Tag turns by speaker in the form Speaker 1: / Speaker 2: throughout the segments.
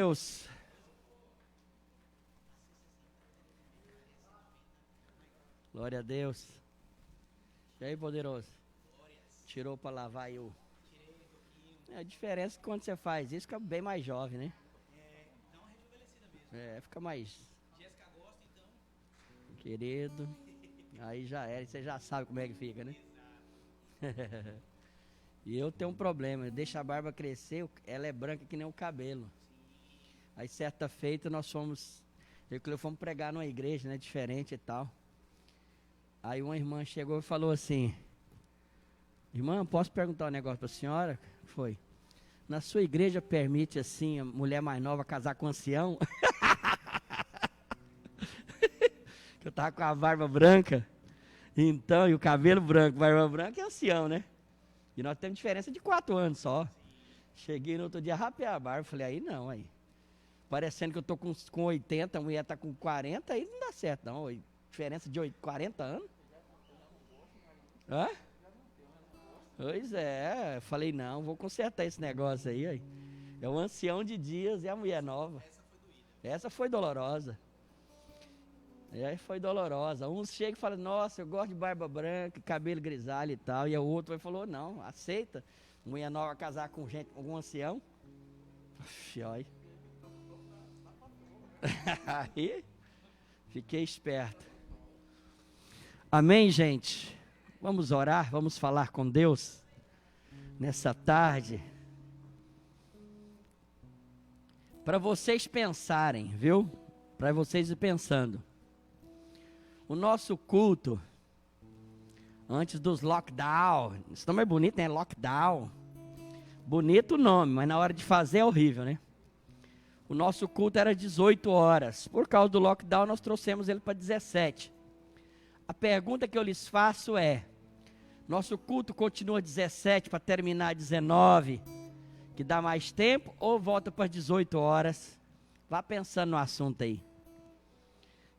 Speaker 1: Deus. Glória a Deus. E aí, poderoso? Tirou para lavar aí o... A diferença é que quando você faz isso, fica bem mais jovem, né?
Speaker 2: Dá uma rejuvenescida mesmo.
Speaker 1: Fica mais...
Speaker 2: Jéssica gosta, então.
Speaker 1: Querido. Aí já era, você já sabe como é que fica, né? E eu tenho um problema, deixa a barba crescer, ela é branca que nem o cabelo. Aí certa feita nós fomos pregar numa igreja, né, diferente e tal. Aí uma irmã chegou e falou assim: irmã, posso perguntar um negócio para a senhora? Foi. Na sua igreja permite assim a mulher mais nova casar com ancião? Eu tava com a barba branca. Então, e o cabelo branco, barba branca é ancião, né? E nós temos diferença de 4 anos só. Cheguei no outro dia, rapei a barba, falei, aí não, aí. Parecendo que eu tô com 80, a mulher tá com 40, aí não dá certo não. Diferença de 40 anos. Hã? Pois é, falei, não, vou consertar esse negócio aí. É o ancião de dias e a mulher nova. Essa foi dolorosa. Foi dolorosa. Uns chegam e falam, nossa, eu gosto de barba branca, cabelo grisalho e tal. E o outro falou, não, aceita. Mulher nova casar com gente, com um ancião. Olha. Aí, fiquei esperto. Amém, gente? Vamos orar, vamos falar com Deus nessa tarde. Para vocês pensarem, viu? Para vocês ir pensando. O nosso culto, antes dos lockdown, esse nome é bonito, né? Lockdown. Bonito o nome, mas na hora de fazer é horrível, né? O nosso culto era 18 horas. Por causa do lockdown, nós trouxemos ele para 17. A pergunta que eu lhes faço é: nosso culto continua 17 para terminar 19, que dá mais tempo, ou volta para 18 horas? Vá pensando no assunto aí.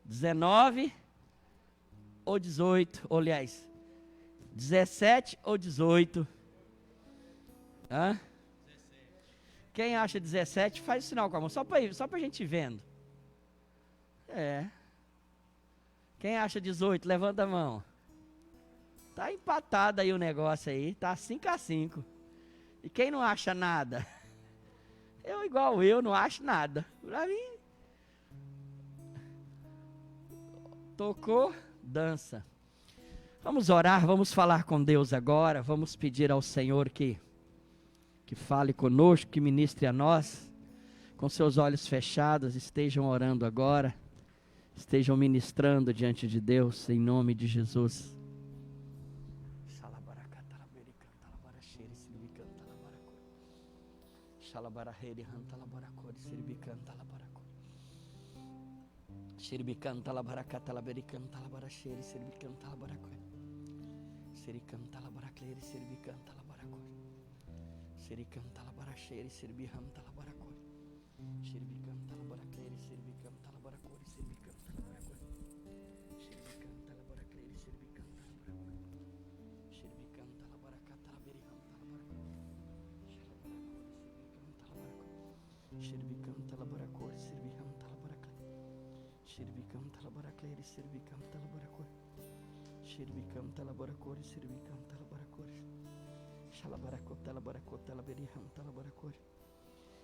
Speaker 1: 19 ou 18, ou, aliás, 17 ou 18? Hã? 17. Quem acha 17, faz o sinal com a mão, só para a gente ir vendo. Quem acha 18, levanta a mão. Tá empatado aí o negócio aí, tá 5-5. E quem não acha nada? Eu não acho nada. Pra mim, tocou, dança. Vamos orar, vamos falar com Deus agora, vamos pedir ao Senhor que fale conosco, que ministre a nós. Com seus olhos fechados, estejam orando agora, estejam ministrando diante de Deus, em nome de Jesus. Shiribicanta la baracata la bericanta la baracheri, shiribicanta la baracoi. Shiricanta la baracleri, shiribicanta la baracoi. Shiricanta la baracheri, shiribicanta la baracoi. Shiribicanta la baracleri, shiribicanta la baracoi, shiribicanta la baracoi. Shiribicanta la baracleri, shiribicanta la baracoi. Shiribicanta la baracata la bericanta la baracoi. Shiribicanta la baracoi, shiribicanta la baracoi. Shiribicanta la baracleri, shiribicanta la baracoi. Shiribicanta la baracoi, shiribicanta la baracoi. Shalabaracota la baracota la berihanta la baracoi.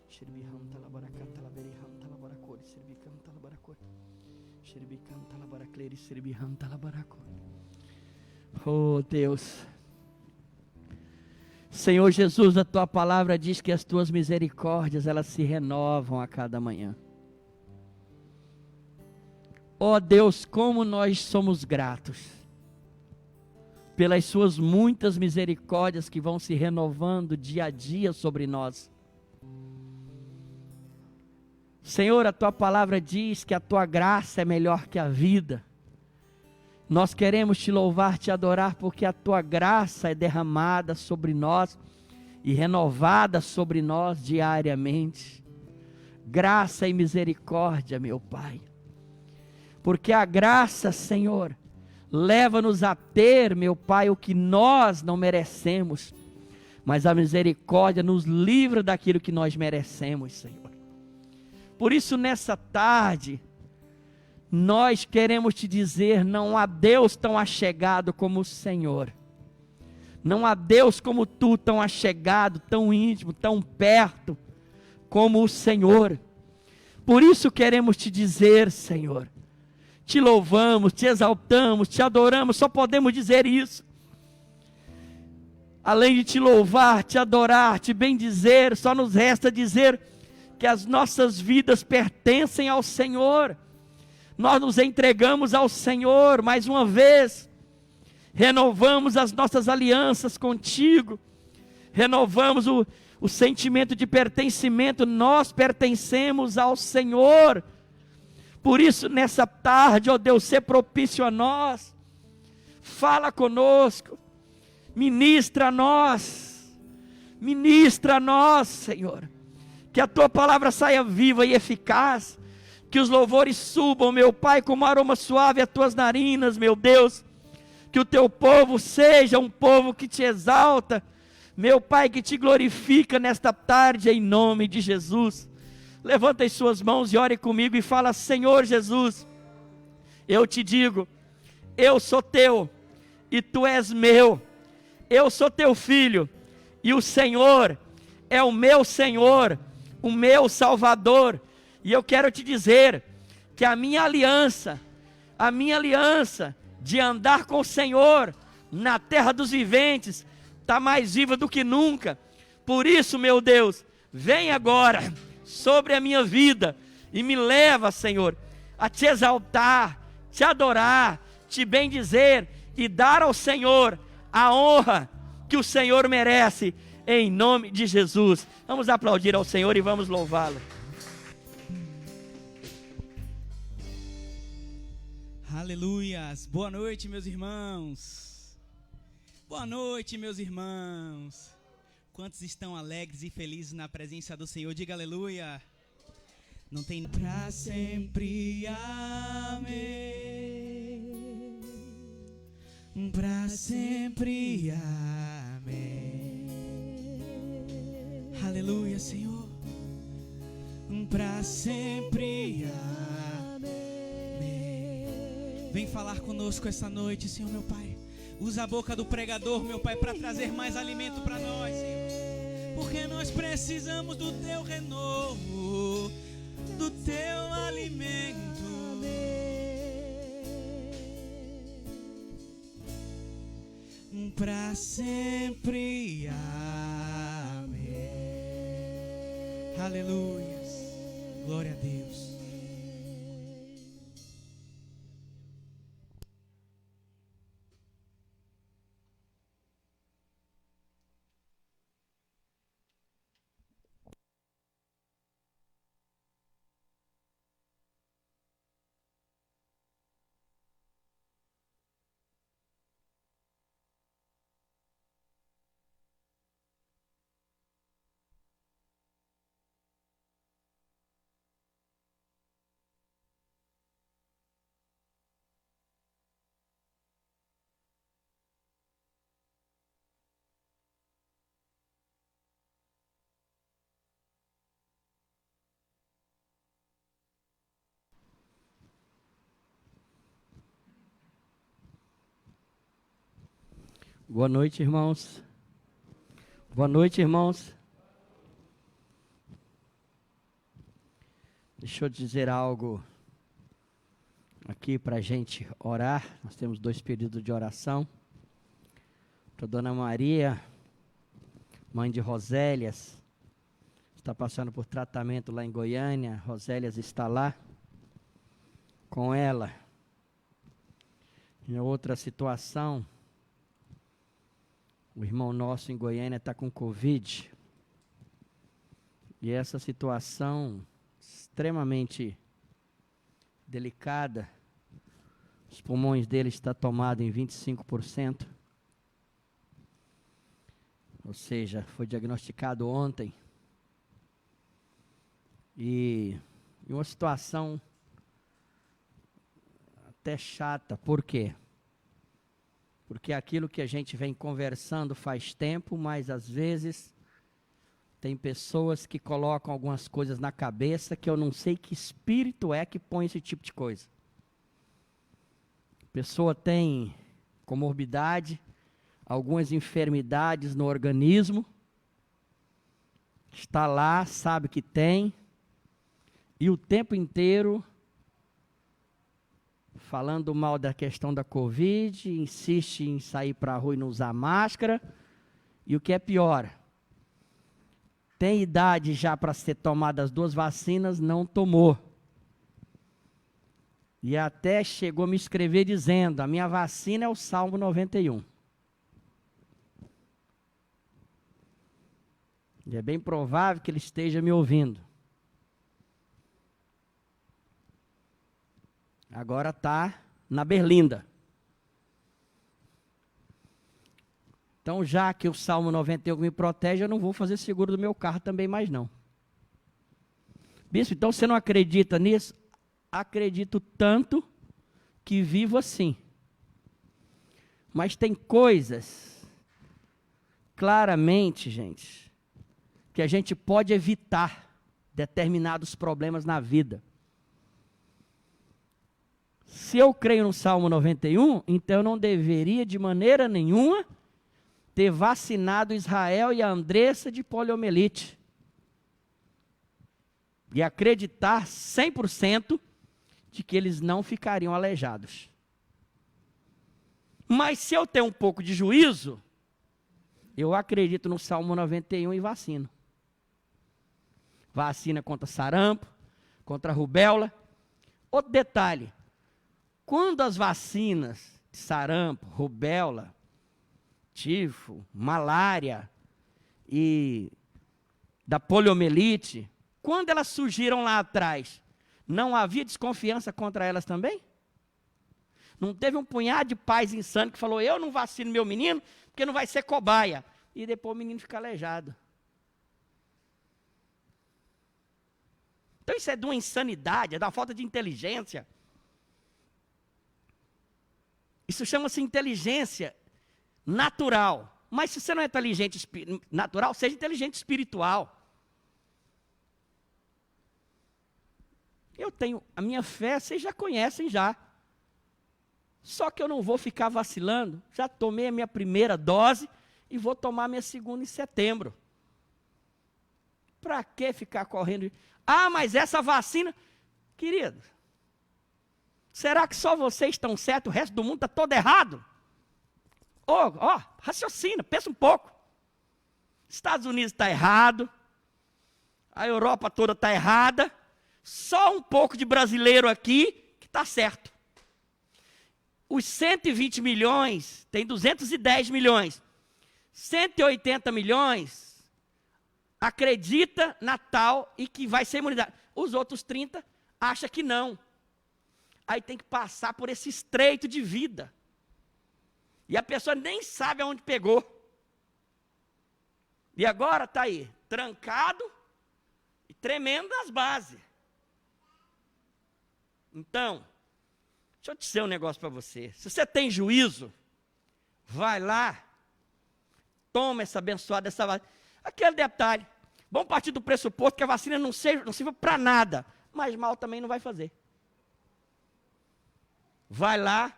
Speaker 1: Shiribicanta la baracata la berihanta la baracoi, shiribicanta la baracoi. Shiribicanta la baracleri, shiribicanta la baracoi. Oh Deus, Senhor Jesus, a tua palavra diz que as tuas misericórdias, elas se renovam a cada manhã. Ó Deus, como nós somos gratos pelas suas muitas misericórdias que vão se renovando dia a dia sobre nós. Senhor, a tua palavra diz que a tua graça é melhor que a vida. Nós queremos te louvar, te adorar, porque a tua graça é derramada sobre nós e renovada sobre nós diariamente. Graça e misericórdia, meu Pai. Porque a graça, Senhor, leva-nos a ter, meu Pai, o que nós não merecemos. Mas a misericórdia nos livra daquilo que nós merecemos, Senhor. Por isso, nessa tarde, nós queremos te dizer: não há Deus tão achegado como o Senhor. Não há Deus como tu, tão achegado, tão íntimo, tão perto como o Senhor. Por isso queremos te dizer, Senhor, te louvamos, te exaltamos, te adoramos, só podemos dizer isso. Além de te louvar, te adorar, te bendizer, só nos resta dizer que as nossas vidas pertencem ao Senhor. Nós nos entregamos ao Senhor mais uma vez, renovamos as nossas alianças contigo, renovamos o sentimento de pertencimento. Nós pertencemos ao Senhor. Por isso, nessa tarde, ó Deus, ser propício a nós, fala conosco, ministra a nós, Senhor, que a tua palavra saia viva e eficaz, que os louvores subam, meu Pai, como aroma suave às tuas narinas, meu Deus, que o teu povo seja um povo que te exalta, meu Pai, que te glorifica nesta tarde, em nome de Jesus. Levanta as suas mãos e ore comigo e fala: Senhor Jesus, eu te digo, eu sou teu e tu és meu, eu sou teu filho e o Senhor é o meu Senhor, o meu Salvador. E eu quero te dizer que a minha aliança de andar com o Senhor na terra dos viventes está mais viva do que nunca. Por isso, meu Deus, vem agora sobre a minha vida e me leva, Senhor, a te exaltar, te adorar, te bendizer e dar ao Senhor a honra que o Senhor merece, em nome de Jesus. Vamos aplaudir ao Senhor e vamos louvá-lo.
Speaker 2: Aleluias. Boa noite, meus irmãos. Boa noite, meus irmãos. Quantos estão alegres e felizes na presença do Senhor? Diga aleluia. Não tem pra sempre, amém. Pra sempre, amém. Aleluia, Senhor. Pra sempre, amém. Vem falar conosco essa noite, Senhor, meu Pai. Usa a boca do pregador, meu Pai, para trazer mais alimento para nós, Senhor. Porque nós precisamos do teu renovo, do teu alimento. Para sempre, amém. Aleluia. Glória a Deus.
Speaker 1: Boa noite, irmãos. Boa noite, irmãos. Deixa eu dizer algo aqui para a gente orar. Nós temos 2 períodos de oração. Para Dona Maria, mãe de Rosélias, está passando por tratamento lá em Goiânia. Rosélias está lá com ela. Em outra situação, o irmão nosso em Goiânia está com Covid. E essa situação extremamente delicada. Os pulmões dele estão tomados em 25%. Ou seja, foi diagnosticado ontem. E uma situação até chata. Por quê? Porque aquilo que a gente vem conversando faz tempo, mas às vezes Tem pessoas que colocam algumas coisas na cabeça que eu não sei que espírito é que põe esse tipo de coisa. A pessoa tem comorbidade, algumas enfermidades no organismo, está lá, sabe que tem, e o tempo inteiro falando mal da questão da Covid, insiste em sair para a rua e não usar máscara, e o que é pior, tem idade já para ser tomada as 2 vacinas, não tomou. E até chegou a me escrever dizendo, a minha vacina é o Salmo 91. E é bem provável que ele esteja me ouvindo. Agora está na Berlinda. Então, já que o Salmo 91 me protege, eu não vou fazer seguro do meu carro também mais não. Bispo, então você não acredita nisso? Acredito tanto que vivo assim. Mas tem coisas, claramente, gente, que a gente pode evitar determinados problemas na vida. Se eu creio no Salmo 91, então eu não deveria de maneira nenhuma ter vacinado Israel e a Andressa de poliomielite. E acreditar 100% de que eles não ficariam aleijados. Mas se eu tenho um pouco de juízo, eu acredito no Salmo 91 e vacino. Vacina contra sarampo, contra rubéola. Outro detalhe, quando as vacinas de sarampo, rubéola, tifo, malária e da poliomielite, quando elas surgiram lá atrás, não havia desconfiança contra elas também? Não teve um punhado de pais insanos que falou, eu não vacino meu menino, porque não vai ser cobaia. E depois o menino fica aleijado. Então isso é de uma insanidade, é de uma falta de inteligência. Isso chama-se inteligência natural. Mas se você não é inteligente natural, seja inteligente espiritual. Eu tenho a minha fé, vocês já conhecem já. Só que eu não vou ficar vacilando. Já tomei a minha primeira dose e vou tomar a minha segunda em setembro. Para que ficar correndo? Ah, mas essa vacina... Querido, será que só vocês estão certos, o resto do mundo está todo errado? Raciocina, pensa um pouco. Estados Unidos está errado, a Europa toda está errada, só um pouco de brasileiro aqui que está certo. Os 120 milhões, tem 210 milhões. 180 milhões acredita na tal e que vai ser imunidade. Os outros 30 acham que não. Aí tem que passar por esse estreito de vida. E a pessoa nem sabe aonde pegou. E agora está aí, trancado e tremendo nas bases. Então, deixa eu dizer um negócio para você. Se você tem juízo, vai lá, toma essa abençoada, essa vacina. Aquele detalhe, vamos partir do pressuposto que a vacina não sirva para nada, mas mal também não vai fazer. Vai lá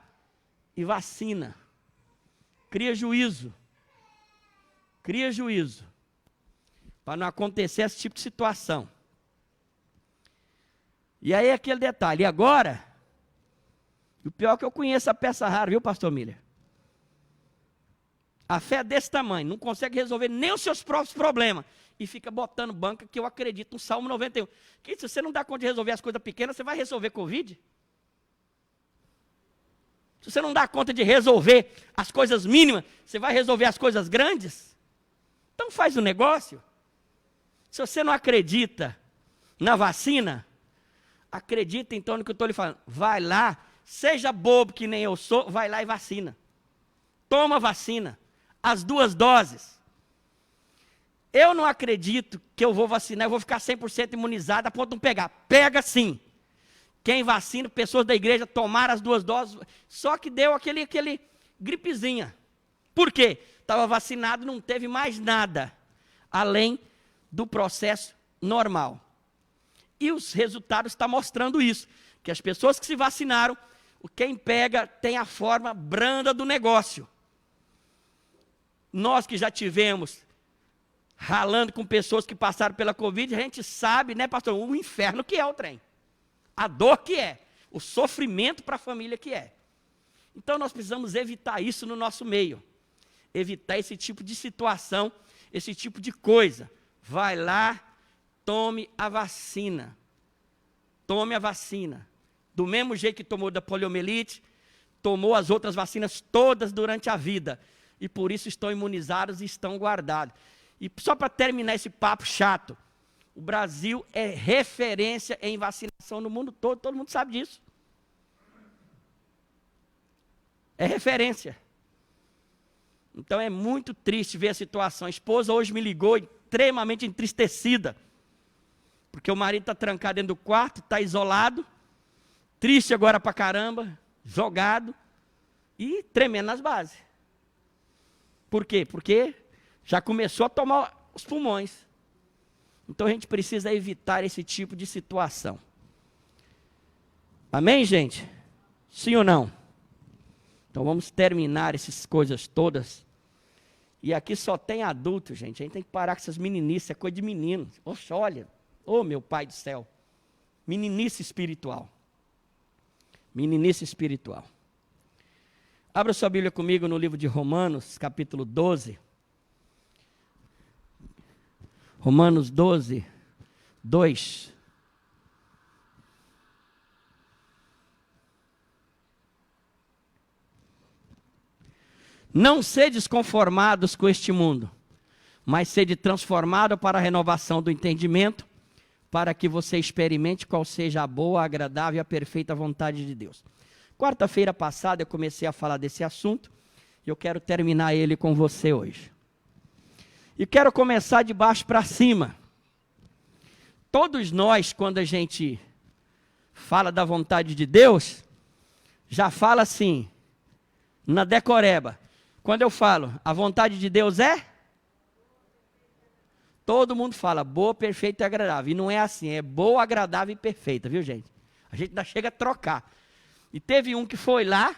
Speaker 1: e vacina. Cria juízo. Cria juízo. Para não acontecer esse tipo de situação. E aí aquele detalhe. E agora, o pior é que eu conheço a peça rara, viu, pastor Miller? A fé é desse tamanho, não consegue resolver nem os seus próprios problemas. E fica botando banca que eu acredito no Salmo 91. Que se você não dá conta de resolver as coisas pequenas, você vai resolver Covid? Se você não dá conta de resolver as coisas mínimas, você vai resolver as coisas grandes? Então faz o negócio. Se você não acredita na vacina, acredita então no que eu estou lhe falando. Vai lá, seja bobo que nem eu sou, vai lá e vacina. Toma a vacina, as 2 doses. Eu não acredito que eu vou vacinar, eu vou ficar 100% imunizado a ponto de não pegar. Pega sim. Quem vacina, pessoas da igreja tomaram as 2 doses, só que deu aquele gripezinha. Por quê? Estava vacinado, não teve mais nada, além do processo normal. E os resultados estão mostrando isso, que as pessoas que se vacinaram, quem pega tem a forma branda do negócio. Nós que já tivemos ralando com pessoas que passaram pela Covid, a gente sabe, né, pastor, o inferno que é o trem. A dor que é, o sofrimento para a família que é. Então nós precisamos evitar isso no nosso meio. Evitar esse tipo de situação, esse tipo de coisa. Vai lá, tome a vacina. Tome a vacina. Do mesmo jeito que tomou da poliomielite, tomou as outras vacinas todas durante a vida. E por isso estão imunizados e estão guardados. E só para terminar esse papo chato, o Brasil é referência em vacinação no mundo todo mundo sabe disso. É referência. Então é muito triste ver a situação. A esposa hoje me ligou extremamente entristecida, porque o marido está trancado dentro do quarto, está isolado, triste agora pra caramba, jogado e tremendo nas bases. Por quê? Porque já começou a tomar os pulmões. Então a gente precisa evitar esse tipo de situação. Amém, gente? Sim ou não? Então vamos terminar essas coisas todas. E aqui só tem adulto, gente. A gente tem que parar com essas meninices, é coisa de menino. Oxe, olha, ô meu pai do céu. Meninice espiritual. Meninice espiritual. Abra sua Bíblia comigo no livro de Romanos, capítulo 12. Romanos 12, 2. Não sedes conformados com este mundo, mas sede transformado para a renovação do entendimento, para que você experimente qual seja a boa, agradável e a perfeita vontade de Deus. Quarta-feira passada eu comecei a falar desse assunto, e eu quero terminar ele com você hoje. E quero começar de baixo para cima. Todos nós, quando a gente fala da vontade de Deus, já fala assim, na decoreba. Quando eu falo, a vontade de Deus é? Todo mundo fala, boa, perfeita e agradável. E não é assim, é boa, agradável e perfeita, viu, gente? A gente ainda chega a trocar. E teve um que foi lá,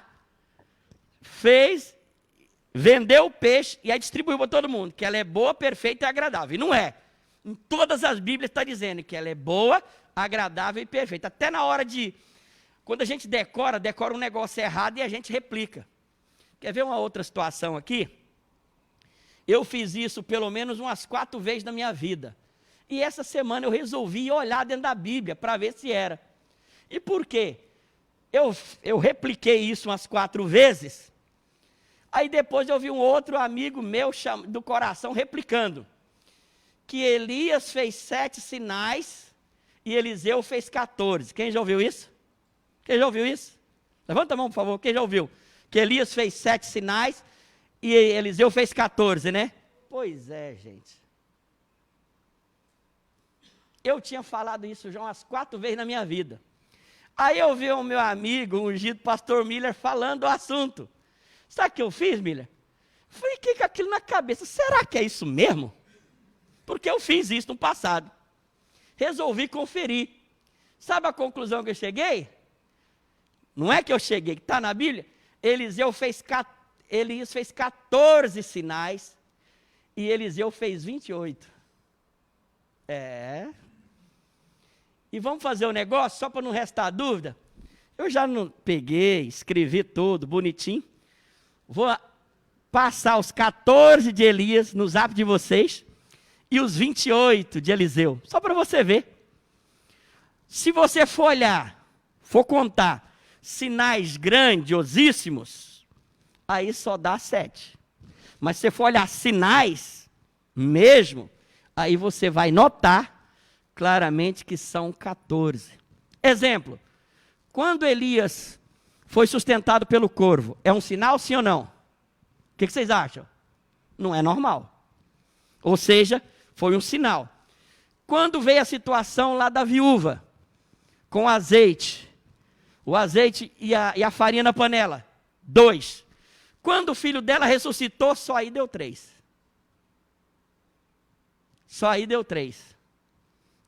Speaker 1: fez, vendeu o peixe e aí distribuiu para todo mundo, que ela é boa, perfeita e agradável. E não é. Em todas as Bíblias está dizendo que ela é boa, agradável e perfeita. Até na hora de, quando a gente decora um negócio errado e a gente replica. Quer ver uma outra situação aqui? Eu fiz isso pelo menos umas 4 vezes na minha vida. E essa semana eu resolvi olhar dentro da Bíblia para ver se era. E por quê? Eu repliquei isso umas 4 vezes. Aí depois eu vi um outro amigo meu do coração replicando. Que Elias fez 7 sinais e Eliseu fez 14. Quem já ouviu isso? Quem já ouviu isso? Levanta a mão, por favor. Quem já ouviu? Que Elias fez 7 sinais e Eliseu fez 14, né? Pois é, gente. Eu tinha falado isso já umas 4 vezes na minha vida. Aí eu vi o meu amigo, o ungido pastor Miller, falando do assunto. Sabe o que eu fiz, Miller? Fiquei com aquilo na cabeça. Será que é isso mesmo? Porque eu fiz isso no passado. Resolvi conferir. Sabe a conclusão que eu cheguei? Não é que eu cheguei, que está na Bíblia. Elias fez 14 sinais e Eliseu fez 28. E vamos fazer o negócio, só para não restar dúvida. Eu já não peguei, escrevi tudo, bonitinho. Vou passar os 14 de Elias no zap de vocês e os 28 de Eliseu, só para você ver. Se você for olhar, for contar sinais grandiosíssimos, aí só dá 7. Mas se você for olhar sinais mesmo, aí você vai notar claramente que são 14. Exemplo, quando Elias foi sustentado pelo corvo, é um sinal, sim ou não? O que vocês acham? Não é normal. Ou seja, foi um sinal. Quando veio a situação lá da viúva, com azeite, o azeite e a farinha na panela, 2. Quando o filho dela ressuscitou, só aí deu 3. Só aí deu 3.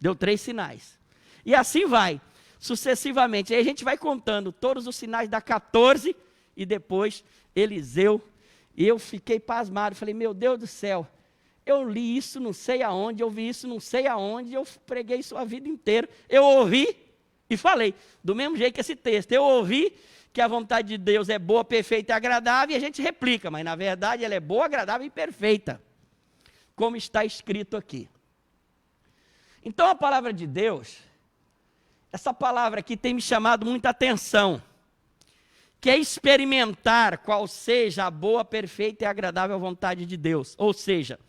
Speaker 1: Deu 3 sinais. E assim vai, sucessivamente. Aí a gente vai contando todos os sinais, dá 14, e depois Eliseu. E eu fiquei pasmado, falei, meu Deus do céu, eu li isso não sei aonde, eu vi isso não sei aonde, eu preguei isso a vida inteira. Eu ouvi e falei, do mesmo jeito que esse texto, eu ouvi que a vontade de Deus é boa, perfeita e agradável, e a gente replica, mas na verdade ela é boa, agradável e perfeita, como está escrito aqui. Então a palavra de Deus, essa palavra aqui tem me chamado muita atenção, que é experimentar qual seja a boa, perfeita e agradável vontade de Deus. Ou seja,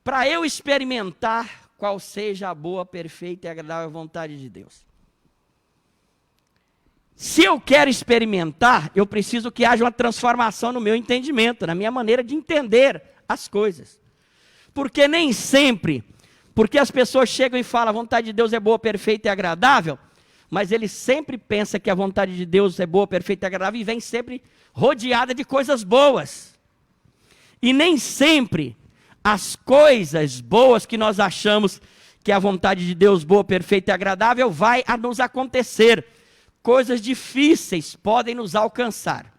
Speaker 1: para eu experimentar qual seja a boa, perfeita e agradável vontade de Deus. Se eu quero experimentar, eu preciso que haja uma transformação no meu entendimento, na minha maneira de entender as coisas. Porque nem sempre, porque as pessoas chegam e falam, a vontade de Deus é boa, perfeita e agradável, mas ele sempre pensa que a vontade de Deus é boa, perfeita e agradável e vem sempre rodeada de coisas boas. E nem sempre as coisas boas que nós achamos que é a vontade de Deus boa, perfeita e agradável vai a nos acontecer. Coisas difíceis podem nos alcançar.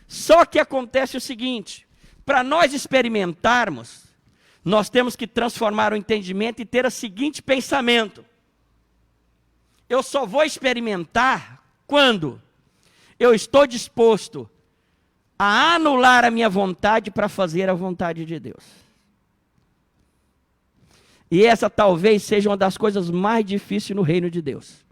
Speaker 1: Só que acontece o seguinte, para nós experimentarmos, nós temos que transformar o entendimento e ter o seguinte pensamento. Eu só vou experimentar quando eu estou disposto a anular a minha vontade para fazer a vontade de Deus. E essa talvez seja uma das coisas mais difíceis no reino de Deus.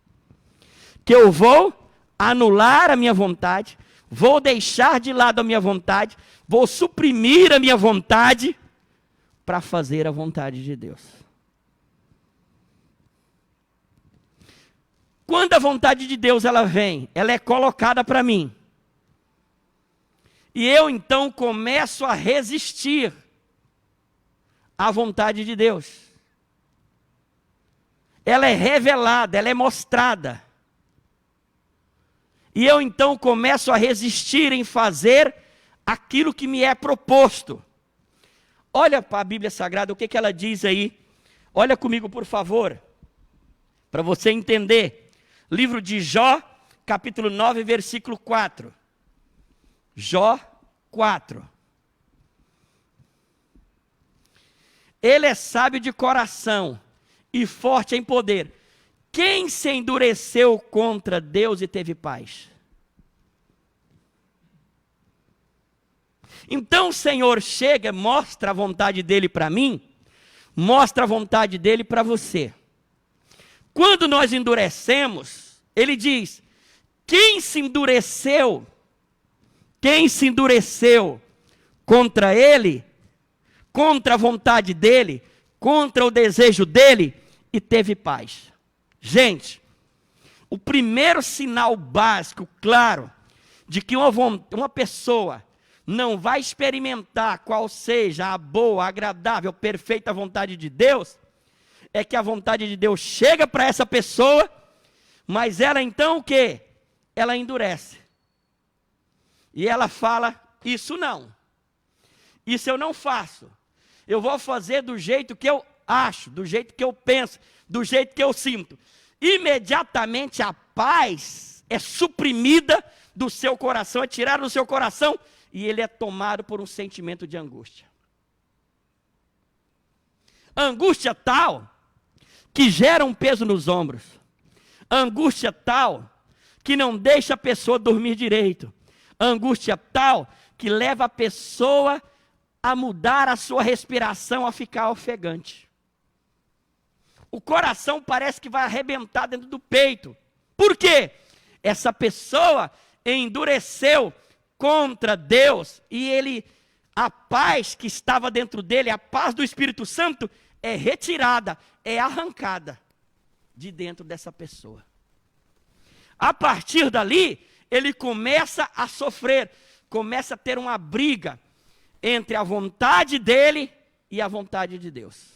Speaker 1: Que eu vou anular a minha vontade, vou deixar de lado a minha vontade, vou suprimir a minha vontade para fazer a vontade de Deus. Quando a vontade de Deus ela vem, ela é colocada para mim. E eu então começo a resistir à vontade de Deus. Ela é revelada, ela é mostrada. E eu então começo a resistir em fazer aquilo que me é proposto. Olha para a Bíblia Sagrada, o que ela diz aí. Olha comigo, por favor, para você entender. Livro de Jó, capítulo 9, versículo 4. Jó 4. Ele é sábio de coração e forte em poder. Quem se endureceu contra Deus e teve paz? Então o Senhor chega, mostra a vontade dele para mim, mostra a vontade dele para você. Quando nós endurecemos, ele diz, quem se endureceu contra ele, contra a vontade dele, contra o desejo dele, e teve paz. Gente, o primeiro sinal básico, claro, de que uma pessoa não vai experimentar qual seja a boa, agradável, perfeita vontade de Deus, é que a vontade de Deus chega para essa pessoa, mas ela então o quê? Ela endurece. E ela fala, isso não. Isso eu não faço. Eu vou fazer do jeito que eu acho, do jeito que eu penso, do jeito que eu sinto. Imediatamente a paz é suprimida do seu coração, é tirada do seu coração, e ele é tomado por um sentimento de angústia. Angústia tal que gera um peso nos ombros. Angústia tal que não deixa a pessoa dormir direito. Angústia tal que leva a pessoa a mudar a sua respiração, a ficar ofegante. O coração parece que vai arrebentar dentro do peito. Por quê? Essa pessoa endureceu contra Deus e a paz que estava dentro dele, a paz do Espírito Santo, é retirada, é arrancada de dentro dessa pessoa. A partir dali, ele começa a sofrer, começa a ter uma briga entre a vontade dele e a vontade de Deus.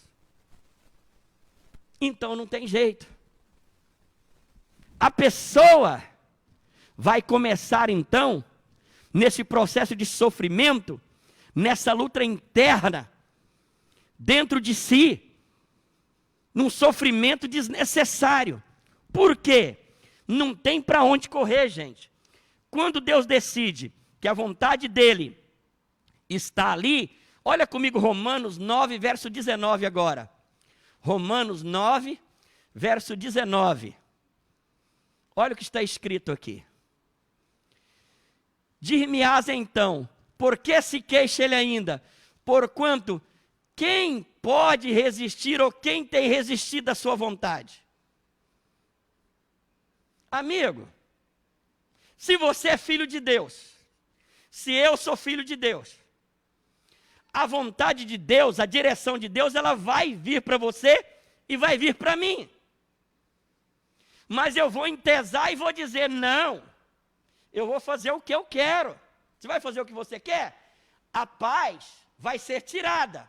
Speaker 1: Então não tem jeito. A pessoa vai começar então, nesse processo de sofrimento, nessa luta interna, dentro de si, num sofrimento desnecessário. Por quê? Não tem para onde correr, gente. Quando Deus decide que a vontade dele está ali, olha comigo Romanos 9, verso 19 agora. Romanos 9, verso 19. Olha o que está escrito aqui. Dir-me-ás então, por que se queixa ele ainda? Porquanto, quem pode resistir ou quem tem resistido à sua vontade? Amigo, se você é filho de Deus, se eu sou filho de Deus, a vontade de Deus, a direção de Deus, ela vai vir para você e vai vir para mim. Mas eu vou entesar e vou dizer, não, eu vou fazer o que eu quero. Você vai fazer o que você quer? A paz vai ser tirada.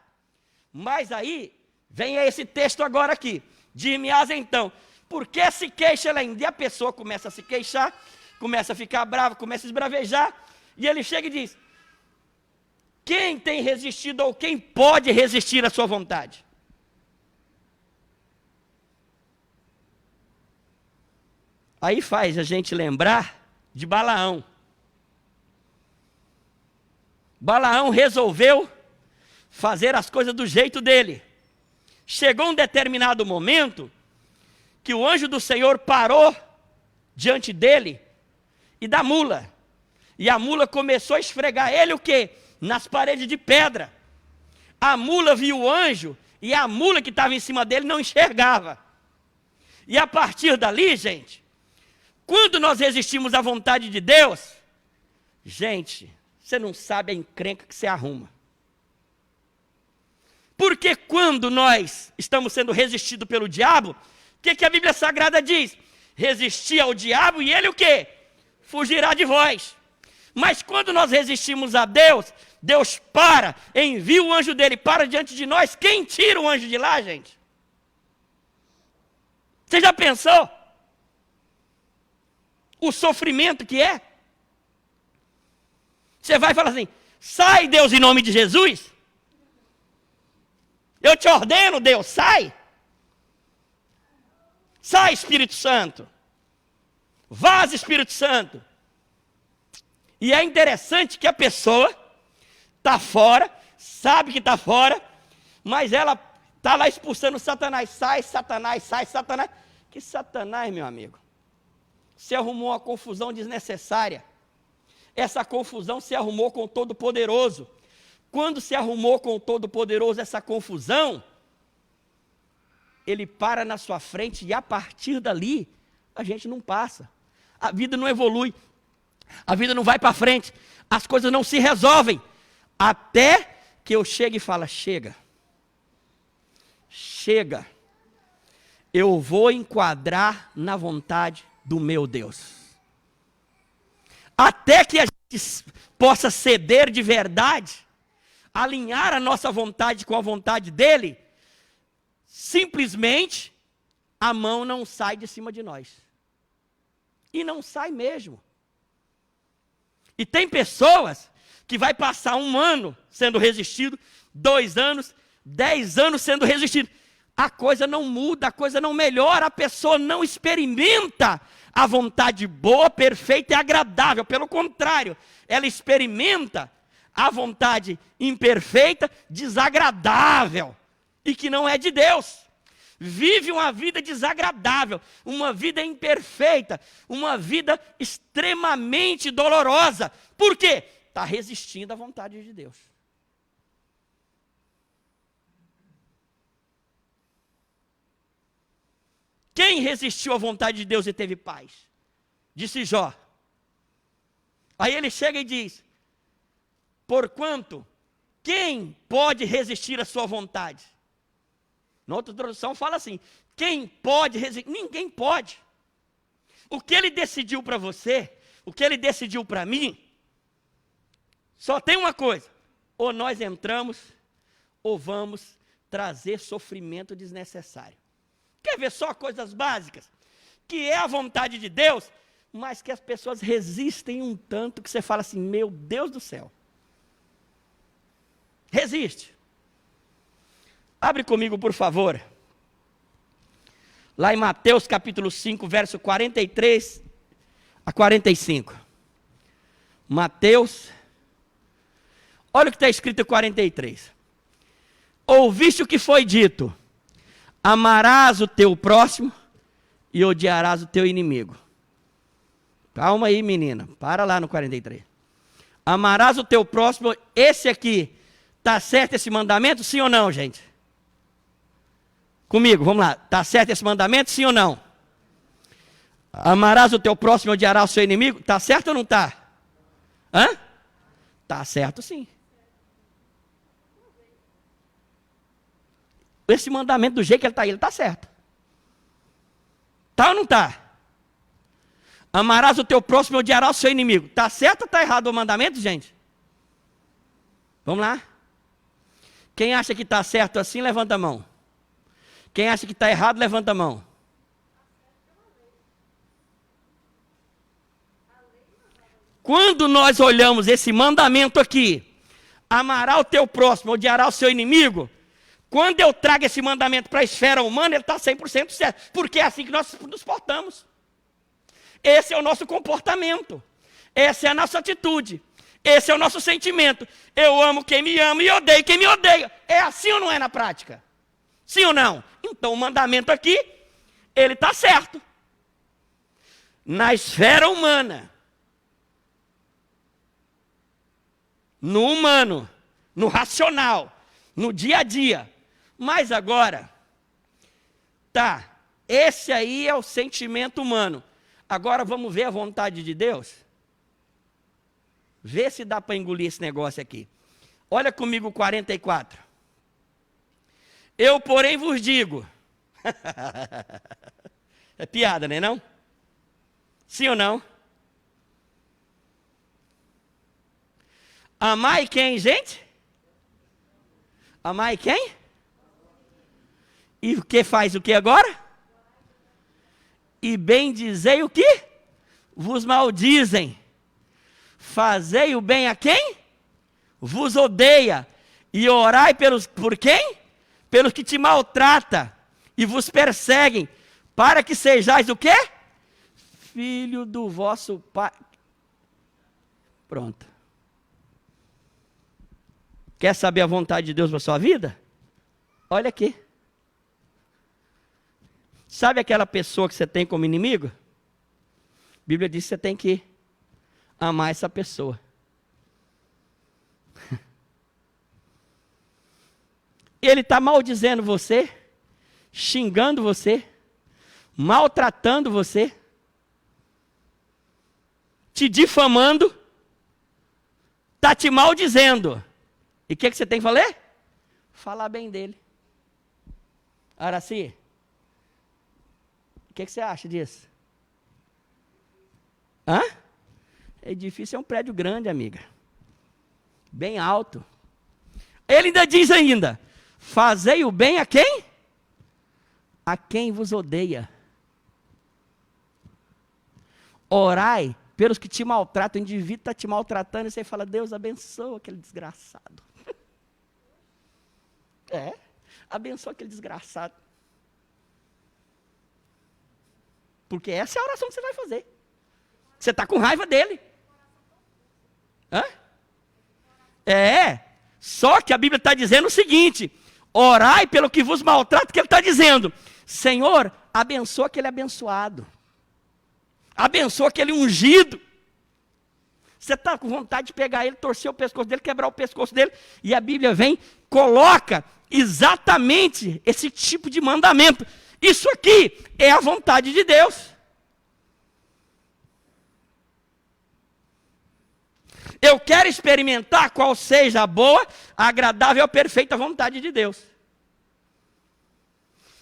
Speaker 1: Mas aí, vem esse texto agora aqui. Dir-me-ás então, por que se queixa ela ainda? E a pessoa começa a se queixar, começa a ficar brava, começa a esbravejar, e ele chega e diz, quem tem resistido ou quem pode resistir à sua vontade? Aí faz a gente lembrar de Balaão. Balaão resolveu fazer as coisas do jeito dele. Chegou um determinado momento que o anjo do Senhor parou diante dele e da mula. E a mula começou a esfregar ele o quê? Nas paredes de pedra. A mula viu o anjo e a mula que estava em cima dele não enxergava. E a partir dali, gente, quando nós resistimos à vontade de Deus, gente, você não sabe a encrenca que você arruma. Porque quando nós estamos sendo resistidos pelo diabo, o que a Bíblia Sagrada diz? Resistir ao diabo e ele o quê? Fugirá de vós. Mas quando nós resistimos a Deus, Deus para, envia o anjo dele para diante de nós. Quem tira o anjo de lá, gente? Você já pensou? O sofrimento que é? Você vai falar assim, sai Deus em nome de Jesus? Eu te ordeno, Deus, sai. Sai, Espírito Santo. Vaza, Espírito Santo. E é interessante que a pessoa está fora, sabe que está fora, mas ela está lá expulsando Satanás. Sai, Satanás, sai, Satanás. Que Satanás, meu amigo? Se arrumou uma confusão desnecessária. Essa confusão se arrumou com o Todo-Poderoso. Quando se arrumou com o Todo-Poderoso essa confusão, ele para na sua frente e a partir dali, a gente não passa. A vida não evolui. A vida não vai para frente. As coisas não se resolvem. Até que eu chegue e falo, chega. Chega. Eu vou enquadrar na vontade do meu Deus. Até que a gente possa ceder de verdade, alinhar a nossa vontade com a vontade dele, simplesmente a mão não sai de cima de nós. E não sai mesmo. E tem pessoas que vai passar 1 ano sendo resistido, 2 anos, 10 anos sendo resistido. A coisa não muda, a coisa não melhora, a pessoa não experimenta a vontade boa, perfeita e agradável. Pelo contrário, ela experimenta a vontade imperfeita, desagradável e que não é de Deus. Vive uma vida desagradável, uma vida imperfeita, uma vida extremamente dolorosa. Por quê? Está resistindo à vontade de Deus. Quem resistiu à vontade de Deus e teve paz? Disse Jó. Aí ele chega e diz, porquanto, quem pode resistir à sua vontade? Na outra tradução fala assim, quem pode resistir? Ninguém pode. O que ele decidiu para você, o que ele decidiu para mim, só tem uma coisa, ou nós entramos, ou vamos trazer sofrimento desnecessário. Quer ver só coisas básicas? Que é a vontade de Deus, mas que as pessoas resistem um tanto que você fala assim, meu Deus do céu. Resiste. Abre comigo, por favor. Lá em Mateus capítulo 5, verso 43 a 45. Mateus, olha o que está escrito em 43. Ouviste o que foi dito: amarás o teu próximo e odiarás o teu inimigo. Calma aí, menina, para lá no 43. Amarás o teu próximo, esse aqui, está certo esse mandamento, sim ou não, gente? Comigo, vamos lá, está certo esse mandamento, sim ou não? Amarás o teu próximo e odiarás o seu inimigo, está certo ou não está? Hã? Está certo sim. Esse mandamento do jeito que ele está certo. Está ou não está? Amarás o teu próximo e odiarás o seu inimigo. Está certo ou está errado o mandamento, gente? Vamos lá. Quem acha que está certo assim, levanta a mão. Quem acha que está errado, levanta a mão. Quando nós olhamos esse mandamento aqui, amará o teu próximo, odiará o seu inimigo, quando eu trago esse mandamento para a esfera humana, ele está 100% certo, porque é assim que nós nos portamos. Esse é o nosso comportamento, essa é a nossa atitude, esse é o nosso sentimento. Eu amo quem me ama e odeio quem me odeia. É assim ou não é na prática? Sim ou não? Então o mandamento aqui, ele está certo. Na esfera humana, no humano, no racional, no dia a dia. Mas agora, tá, esse aí é o sentimento humano. Agora vamos ver a vontade de Deus? Vê se dá para engolir esse negócio aqui. Olha comigo 44. Eu, porém, vos digo. É piada, né não? Sim ou não? Amai quem, gente? Amai quem? E o que faz o que agora? E bendizei o que? Vos maldizem. Fazei o bem a quem? Vos odeia. E orai por quem? Pelos que te maltrata e vos perseguem, para que sejais o quê? Filho do vosso Pai. Pronto. Quer saber a vontade de Deus para a sua vida? Olha aqui. Sabe aquela pessoa que você tem como inimigo? A Bíblia diz que você tem que amar essa pessoa. Ele está maldizendo você, xingando você, maltratando você, te difamando, está te maldizendo. E o que você tem que fazer? Falar bem dele. Araci, o que você acha disso? Hã? Edifício é um prédio grande, amiga. Bem alto. Ele ainda diz ainda, fazei o bem a quem? A quem vos odeia. Orai pelos que te maltratam. O indivíduo está te maltratando e você fala, Deus abençoa aquele desgraçado. Abençoa aquele desgraçado. Porque essa é a oração que você vai fazer. Você está com raiva dele. Hã? Só que a Bíblia está dizendo o seguinte, orai pelo que vos maltrata, que ele está dizendo, Senhor, abençoa aquele abençoado. Abençoa aquele ungido. Você está com vontade de pegar ele, torcer o pescoço dele, quebrar o pescoço dele, e a Bíblia vem, coloca exatamente esse tipo de mandamento. Isso aqui é a vontade de Deus. Eu quero experimentar qual seja a boa, a agradável e a perfeita vontade de Deus.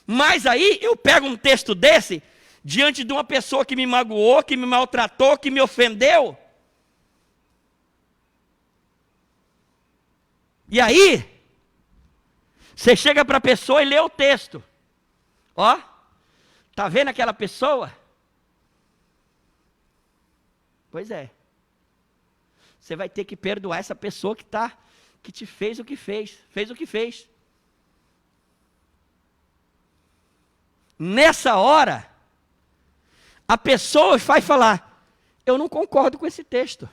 Speaker 1: Mas aí eu pego um texto desse, diante de uma pessoa que me magoou, que me maltratou, que me ofendeu. E aí, você chega para a pessoa e lê o texto. Ó, tá vendo aquela pessoa? Pois é. Você vai ter que perdoar essa pessoa que te fez o que fez. Fez o que fez. nessa hora, a pessoa vai falar, eu não concordo com esse texto.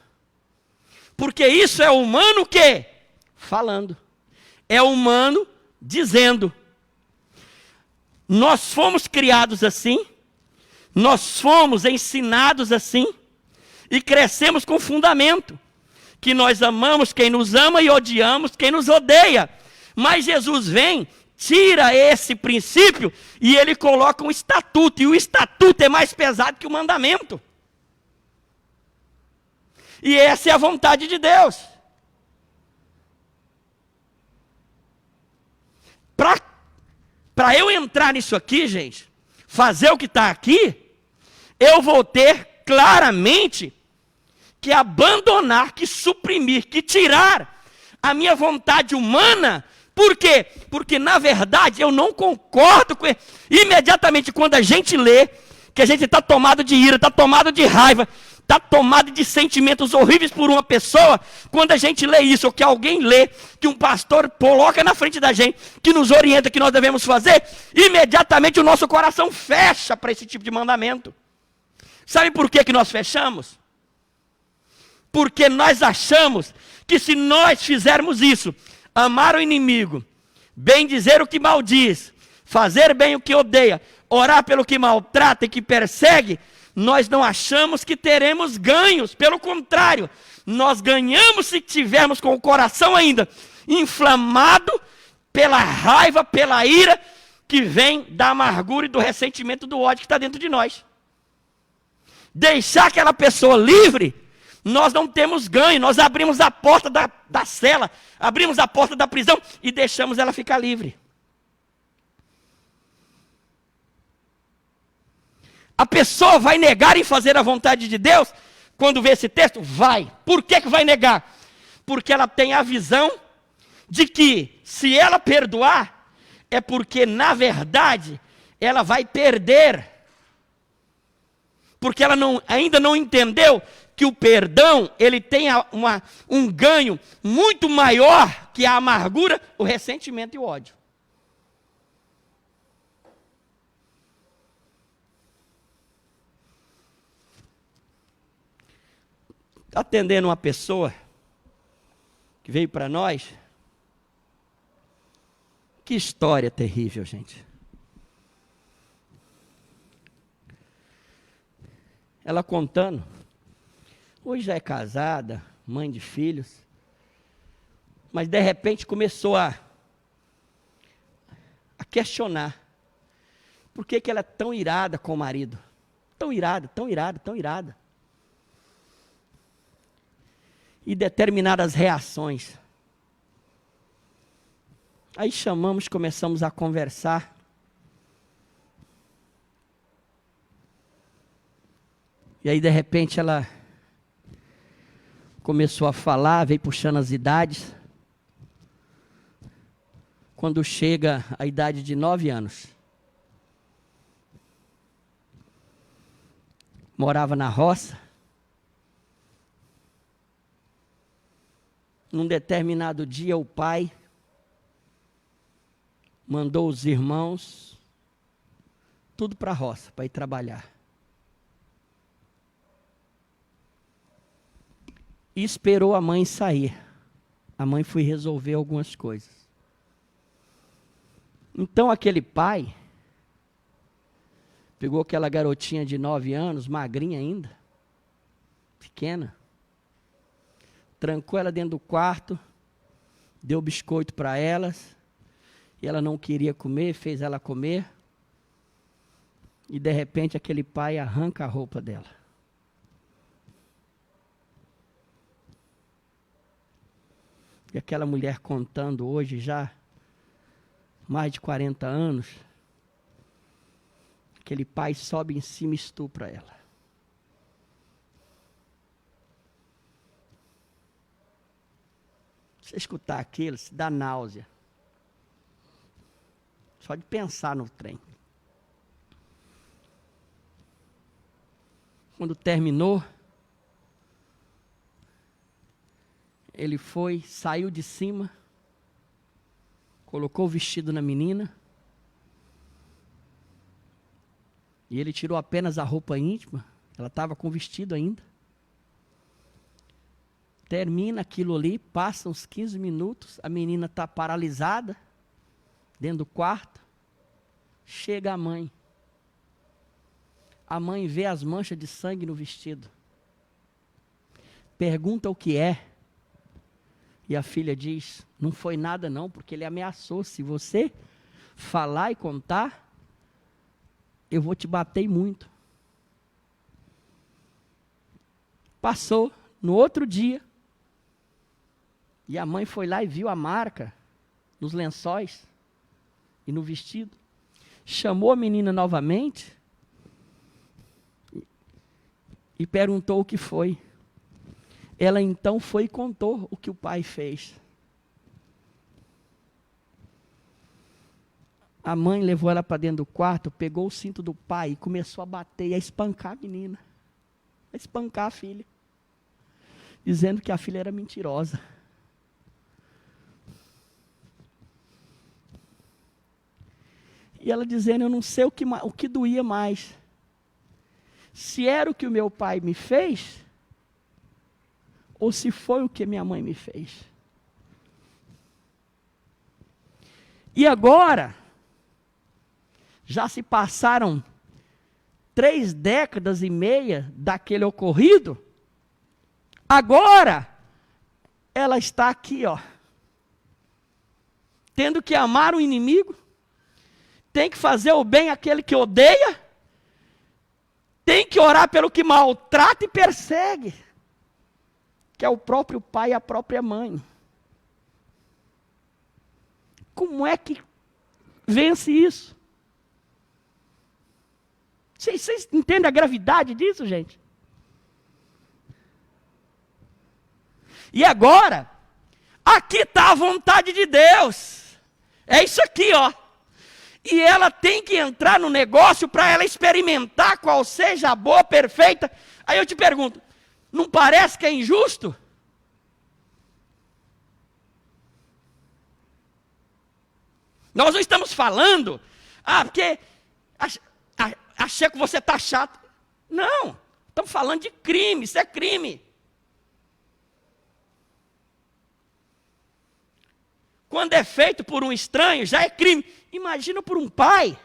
Speaker 1: Porque isso é humano o quê? Falando. É humano dizendo. Nós fomos criados assim, nós fomos ensinados assim, e crescemos com fundamento, que nós amamos quem nos ama e odiamos quem nos odeia. Mas Jesus vem, tira esse princípio e ele coloca um estatuto, e o estatuto é mais pesado que o mandamento. E essa é a vontade de Deus. Para eu entrar nisso aqui, gente, fazer o que está aqui, eu vou ter claramente que abandonar, que suprimir, que tirar a minha vontade humana. Por quê? Porque, na verdade, eu não concordo com ele. Imediatamente, quando a gente lê, que a gente está tomado de ira, está tomado de raiva, está tomado de sentimentos horríveis por uma pessoa, quando a gente lê isso, ou que alguém lê, que um pastor coloca na frente da gente, que nos orienta, que nós devemos fazer, imediatamente o nosso coração fecha para esse tipo de mandamento. Sabe por que nós fechamos? Porque nós achamos que se nós fizermos isso, amar o inimigo, bem dizer o que maldiz, fazer bem o que odeia, orar pelo que maltrata e que persegue, nós não achamos que teremos ganhos. Pelo contrário, nós ganhamos se tivermos com o coração ainda inflamado pela raiva, pela ira, que vem da amargura e do ressentimento, do ódio que está dentro de nós. Deixar aquela pessoa livre, nós não temos ganho. Nós abrimos a porta da cela, abrimos a porta da prisão e deixamos ela ficar livre. A pessoa vai negar em fazer a vontade de Deus? Quando vê esse texto, vai. Por que vai negar? Porque ela tem a visão de que, se ela perdoar, é porque, na verdade, ela vai perder. Porque ela ainda não entendeu que o perdão, ele tem um ganho muito maior que a amargura, o ressentimento e o ódio. Atendendo uma pessoa que veio para nós, que história terrível, gente. Ela contando, hoje já é casada, mãe de filhos, mas de repente começou a questionar, por que ela é tão irada com o marido? Tão irada, tão irada, tão irada. E determinadas reações. Aí chamamos, começamos a conversar. E aí de repente ela começou a falar, veio puxando as idades. Quando chega a idade de 9 anos. Morava na roça. Num determinado dia, o pai mandou os irmãos tudo para a roça, para ir trabalhar. E esperou a mãe sair. A mãe foi resolver algumas coisas. Então aquele pai pegou aquela garotinha de 9 anos, magrinha ainda, pequena, trancou ela dentro do quarto, deu biscoito para elas, e ela não queria comer, fez ela comer, e de repente aquele pai arranca a roupa dela. E aquela mulher contando hoje já, mais de 40 anos, aquele pai sobe em cima e estupra ela. Você escutar aquilo, se dá náusea. Só de pensar no trem. Quando terminou, ele foi, saiu de cima, colocou o vestido na menina, E ele tirou apenas a roupa íntima, ela estava com vestido ainda. Termina aquilo ali, passa uns 15 minutos, a menina está paralisada, dentro do quarto. Chega a mãe. A mãe vê as manchas de sangue no vestido. Pergunta o que é. E a filha diz, não foi nada não, porque ele ameaçou, se você falar e contar, eu vou te bater muito. Passou, no outro dia, e a mãe foi lá e viu a marca nos lençóis e no vestido. Chamou a menina novamente e perguntou o que foi. Ela então foi e contou o que o pai fez. A mãe levou ela para dentro do quarto, pegou o cinto do pai e começou a bater e a espancar a menina. A espancar a filha. Dizendo que a filha era mentirosa. E ela dizendo, eu não sei o que doía mais. Se era o que o meu pai me fez, ou se foi o que minha mãe me fez. E agora, já se passaram 3 décadas e meia daquele ocorrido, agora, ela está aqui, ó, tendo que amar o inimigo, tem que fazer o bem àquele que odeia, tem que orar pelo que maltrata e persegue, que é o próprio pai e a própria mãe. Como é que vence isso? Vocês entendem a gravidade disso, gente? E agora, aqui está a vontade de Deus. É isso aqui, ó. E ela tem que entrar no negócio para ela experimentar qual seja a boa, perfeita. Aí eu te pergunto, não parece que é injusto? Nós não estamos falando, porque achei que você está chato. Não, estamos falando de crime, isso é crime. Quando é feito por um estranho, já é crime. Imagina por um pai.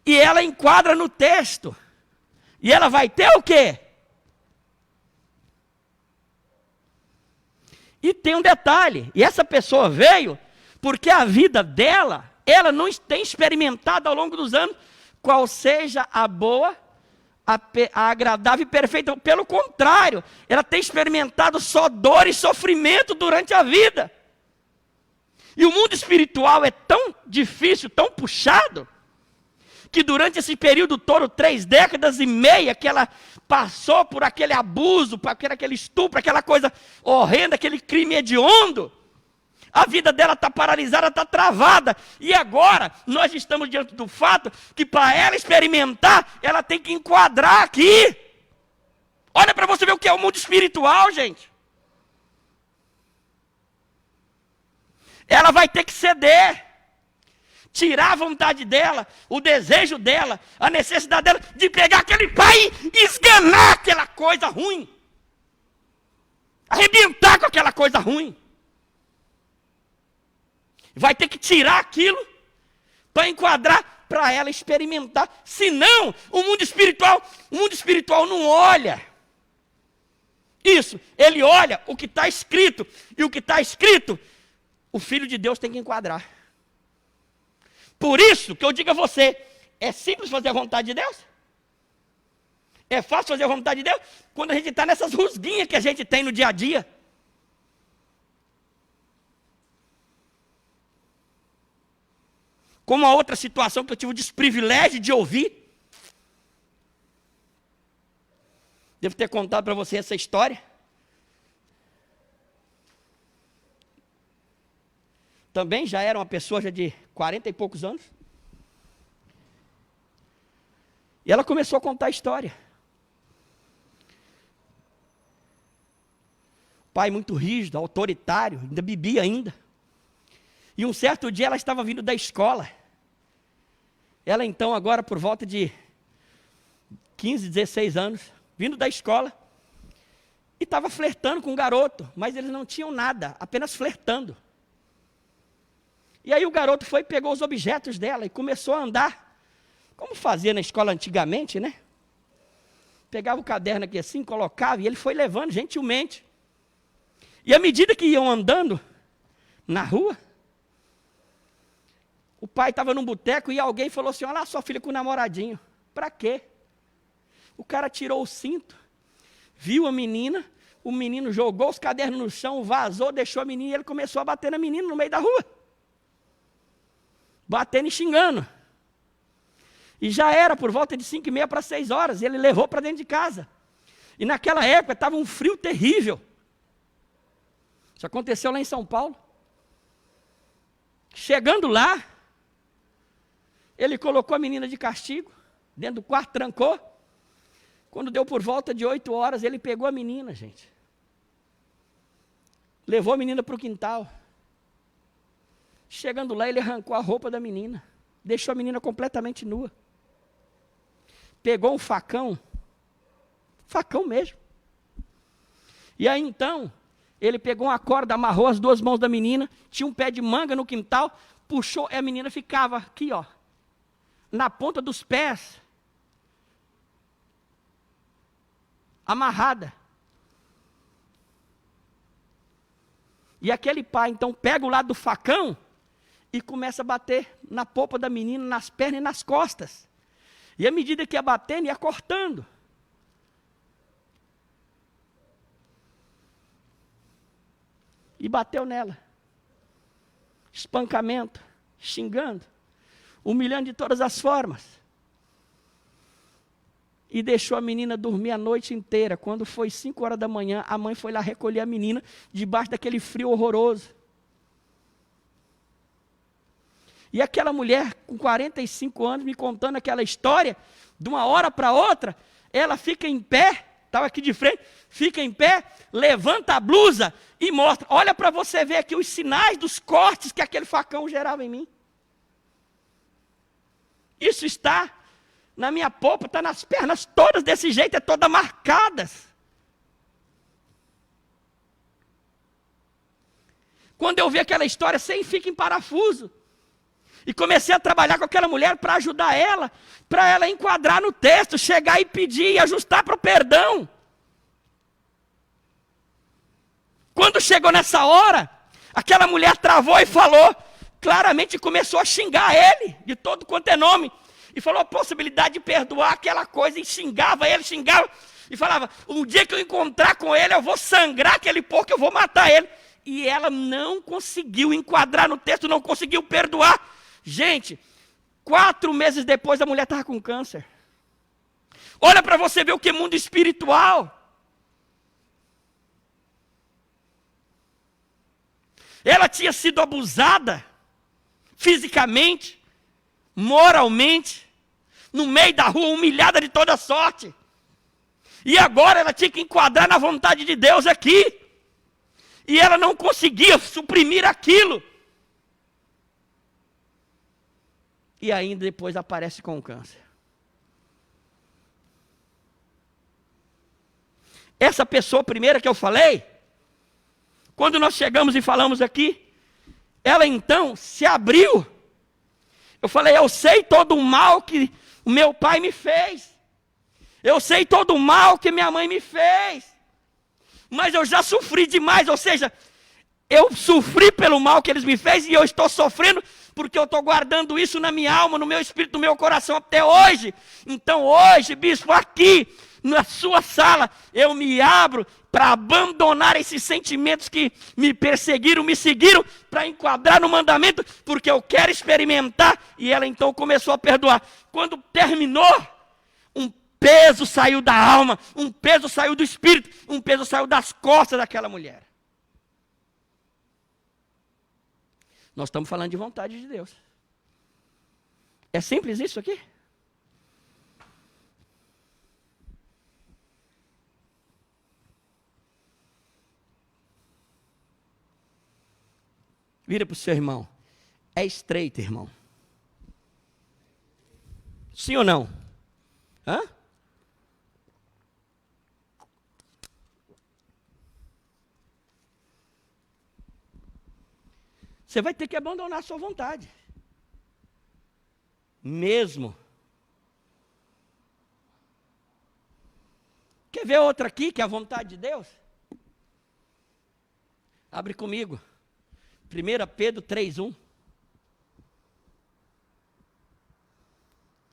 Speaker 1: E ela enquadra no texto. E ela vai ter o quê? E tem um detalhe. E essa pessoa veio porque a vida dela, ela não tem experimentado ao longo dos anos qual seja a boa, a agradável e perfeita. Pelo contrário, ela tem experimentado só dor e sofrimento durante a vida. E o mundo espiritual é tão difícil, tão puxado, que durante esse período todo, 3 décadas e meia, que ela passou por aquele abuso, por aquele estupro, aquela coisa horrenda, aquele crime hediondo, a vida dela está paralisada, está travada. E agora, nós estamos diante do fato que para ela experimentar, ela tem que enquadrar aqui. Olha para você ver o que é o mundo espiritual, gente. Ela vai ter que ceder. Tirar a vontade dela, o desejo dela, a necessidade dela de pegar aquele pai e esganar aquela coisa ruim. Arrebentar com aquela coisa ruim. Vai ter que tirar aquilo para enquadrar, para ela experimentar. Senão, o mundo espiritual não olha isso. Ele olha o que está escrito. E o que está escrito, o Filho de Deus tem que enquadrar. Por isso que eu digo a você, é simples fazer a vontade de Deus? É fácil fazer a vontade de Deus? Quando a gente está nessas rusguinhas que a gente tem no dia a dia. Como a outra situação que eu tive o desprivilégio de ouvir. Devo ter contado para você essa história. Também já era uma pessoa já de 40 e poucos anos. E ela começou a contar a história. Pai muito rígido, autoritário, ainda bebia ainda. E um certo dia ela estava vindo da escola. Ela então agora por volta de 15, 16 anos, vindo da escola. E estava flertando com um garoto, mas eles não tinham nada, apenas flertando. E aí o garoto foi e pegou os objetos dela e começou a andar, como fazia na escola antigamente, né? Pegava o caderno aqui assim, colocava, e ele foi levando gentilmente. E à medida que iam andando na rua, o pai estava num boteco e alguém falou assim, olha lá sua filha com o namoradinho. Para quê? O cara tirou o cinto, viu a menina, o menino jogou os cadernos no chão, vazou, deixou a menina e ele começou a bater na menina no meio da rua. Batendo e xingando. E já era por volta de 5:30 para 6 horas, ele levou para dentro de casa. E naquela época estava um frio terrível. Isso aconteceu lá em São Paulo. Chegando lá, ele colocou a menina de castigo, dentro do quarto, trancou. Quando deu por volta de 8 horas, ele pegou a menina, gente. Levou a menina para o quintal. Chegando lá, ele arrancou a roupa da menina. Deixou a menina completamente nua. Pegou um facão mesmo. E aí então, ele pegou uma corda, amarrou as duas mãos da menina, tinha um pé de manga no quintal, puxou e a menina ficava aqui, ó, na ponta dos pés, amarrada. E aquele pai então pega o lado do facão e começa a bater na polpa da menina, nas pernas e nas costas. E à medida que ia batendo, ia cortando. E bateu nela. Espancamento, xingando, humilhando de todas as formas. E deixou a menina dormir a noite inteira. Quando foi 5 horas da manhã, a mãe foi lá recolher a menina, debaixo daquele frio horroroso. E aquela mulher, com 45 anos, me contando aquela história, de uma hora para outra, ela fica em pé, estava aqui de frente, fica em pé, levanta a blusa e mostra. Olha para você ver aqui os sinais dos cortes que aquele facão gerava em mim. Isso está na minha polpa, está nas pernas todas desse jeito, é todas marcadas. Quando eu vi aquela história, sem fica em parafuso. E comecei a trabalhar com aquela mulher para ajudar ela, para ela enquadrar no texto, chegar e pedir e ajustar para o perdão. Quando chegou nessa hora, aquela mulher travou e falou, claramente começou a xingar ele, de todo quanto é nome. E falou a possibilidade de perdoar aquela coisa, e xingava ele, xingava. E falava, o dia que eu encontrar com ele, eu vou sangrar aquele porco, eu vou matar ele. E ela não conseguiu enquadrar no texto, não conseguiu perdoar. Gente, 4 meses depois a mulher estava com câncer. Olha para você ver o que é mundo espiritual. Ela tinha sido abusada, fisicamente, moralmente, no meio da rua, humilhada de toda sorte. E agora ela tinha que enquadrar na vontade de Deus aqui. E ela não conseguia suprimir aquilo. E ainda depois aparece com o câncer. Essa pessoa primeira que eu falei, quando nós chegamos e falamos aqui, ela então se abriu. Eu falei, eu sei todo o mal que o meu pai me fez. Eu sei todo o mal que minha mãe me fez. Mas eu já sofri demais, ou seja, eu sofri pelo mal que eles me fez e eu estou sofrendo porque eu estou guardando isso na minha alma, no meu espírito, no meu coração até hoje. Então hoje, bispo, aqui na sua sala, eu me abro para abandonar esses sentimentos que me perseguiram, me seguiram, para enquadrar no mandamento, porque eu quero experimentar. E ela então começou a perdoar. Quando terminou, um peso saiu da alma, um peso saiu do espírito, um peso saiu das costas daquela mulher. Nós estamos falando de vontade de Deus. É simples isso aqui? Vira para o seu irmão é estreita, irmão. Sim ou não? Hã? Você vai ter que abandonar a sua vontade. Mesmo. Quer ver outra aqui, que é a vontade de Deus? Abre comigo. 1 Pedro 3:1.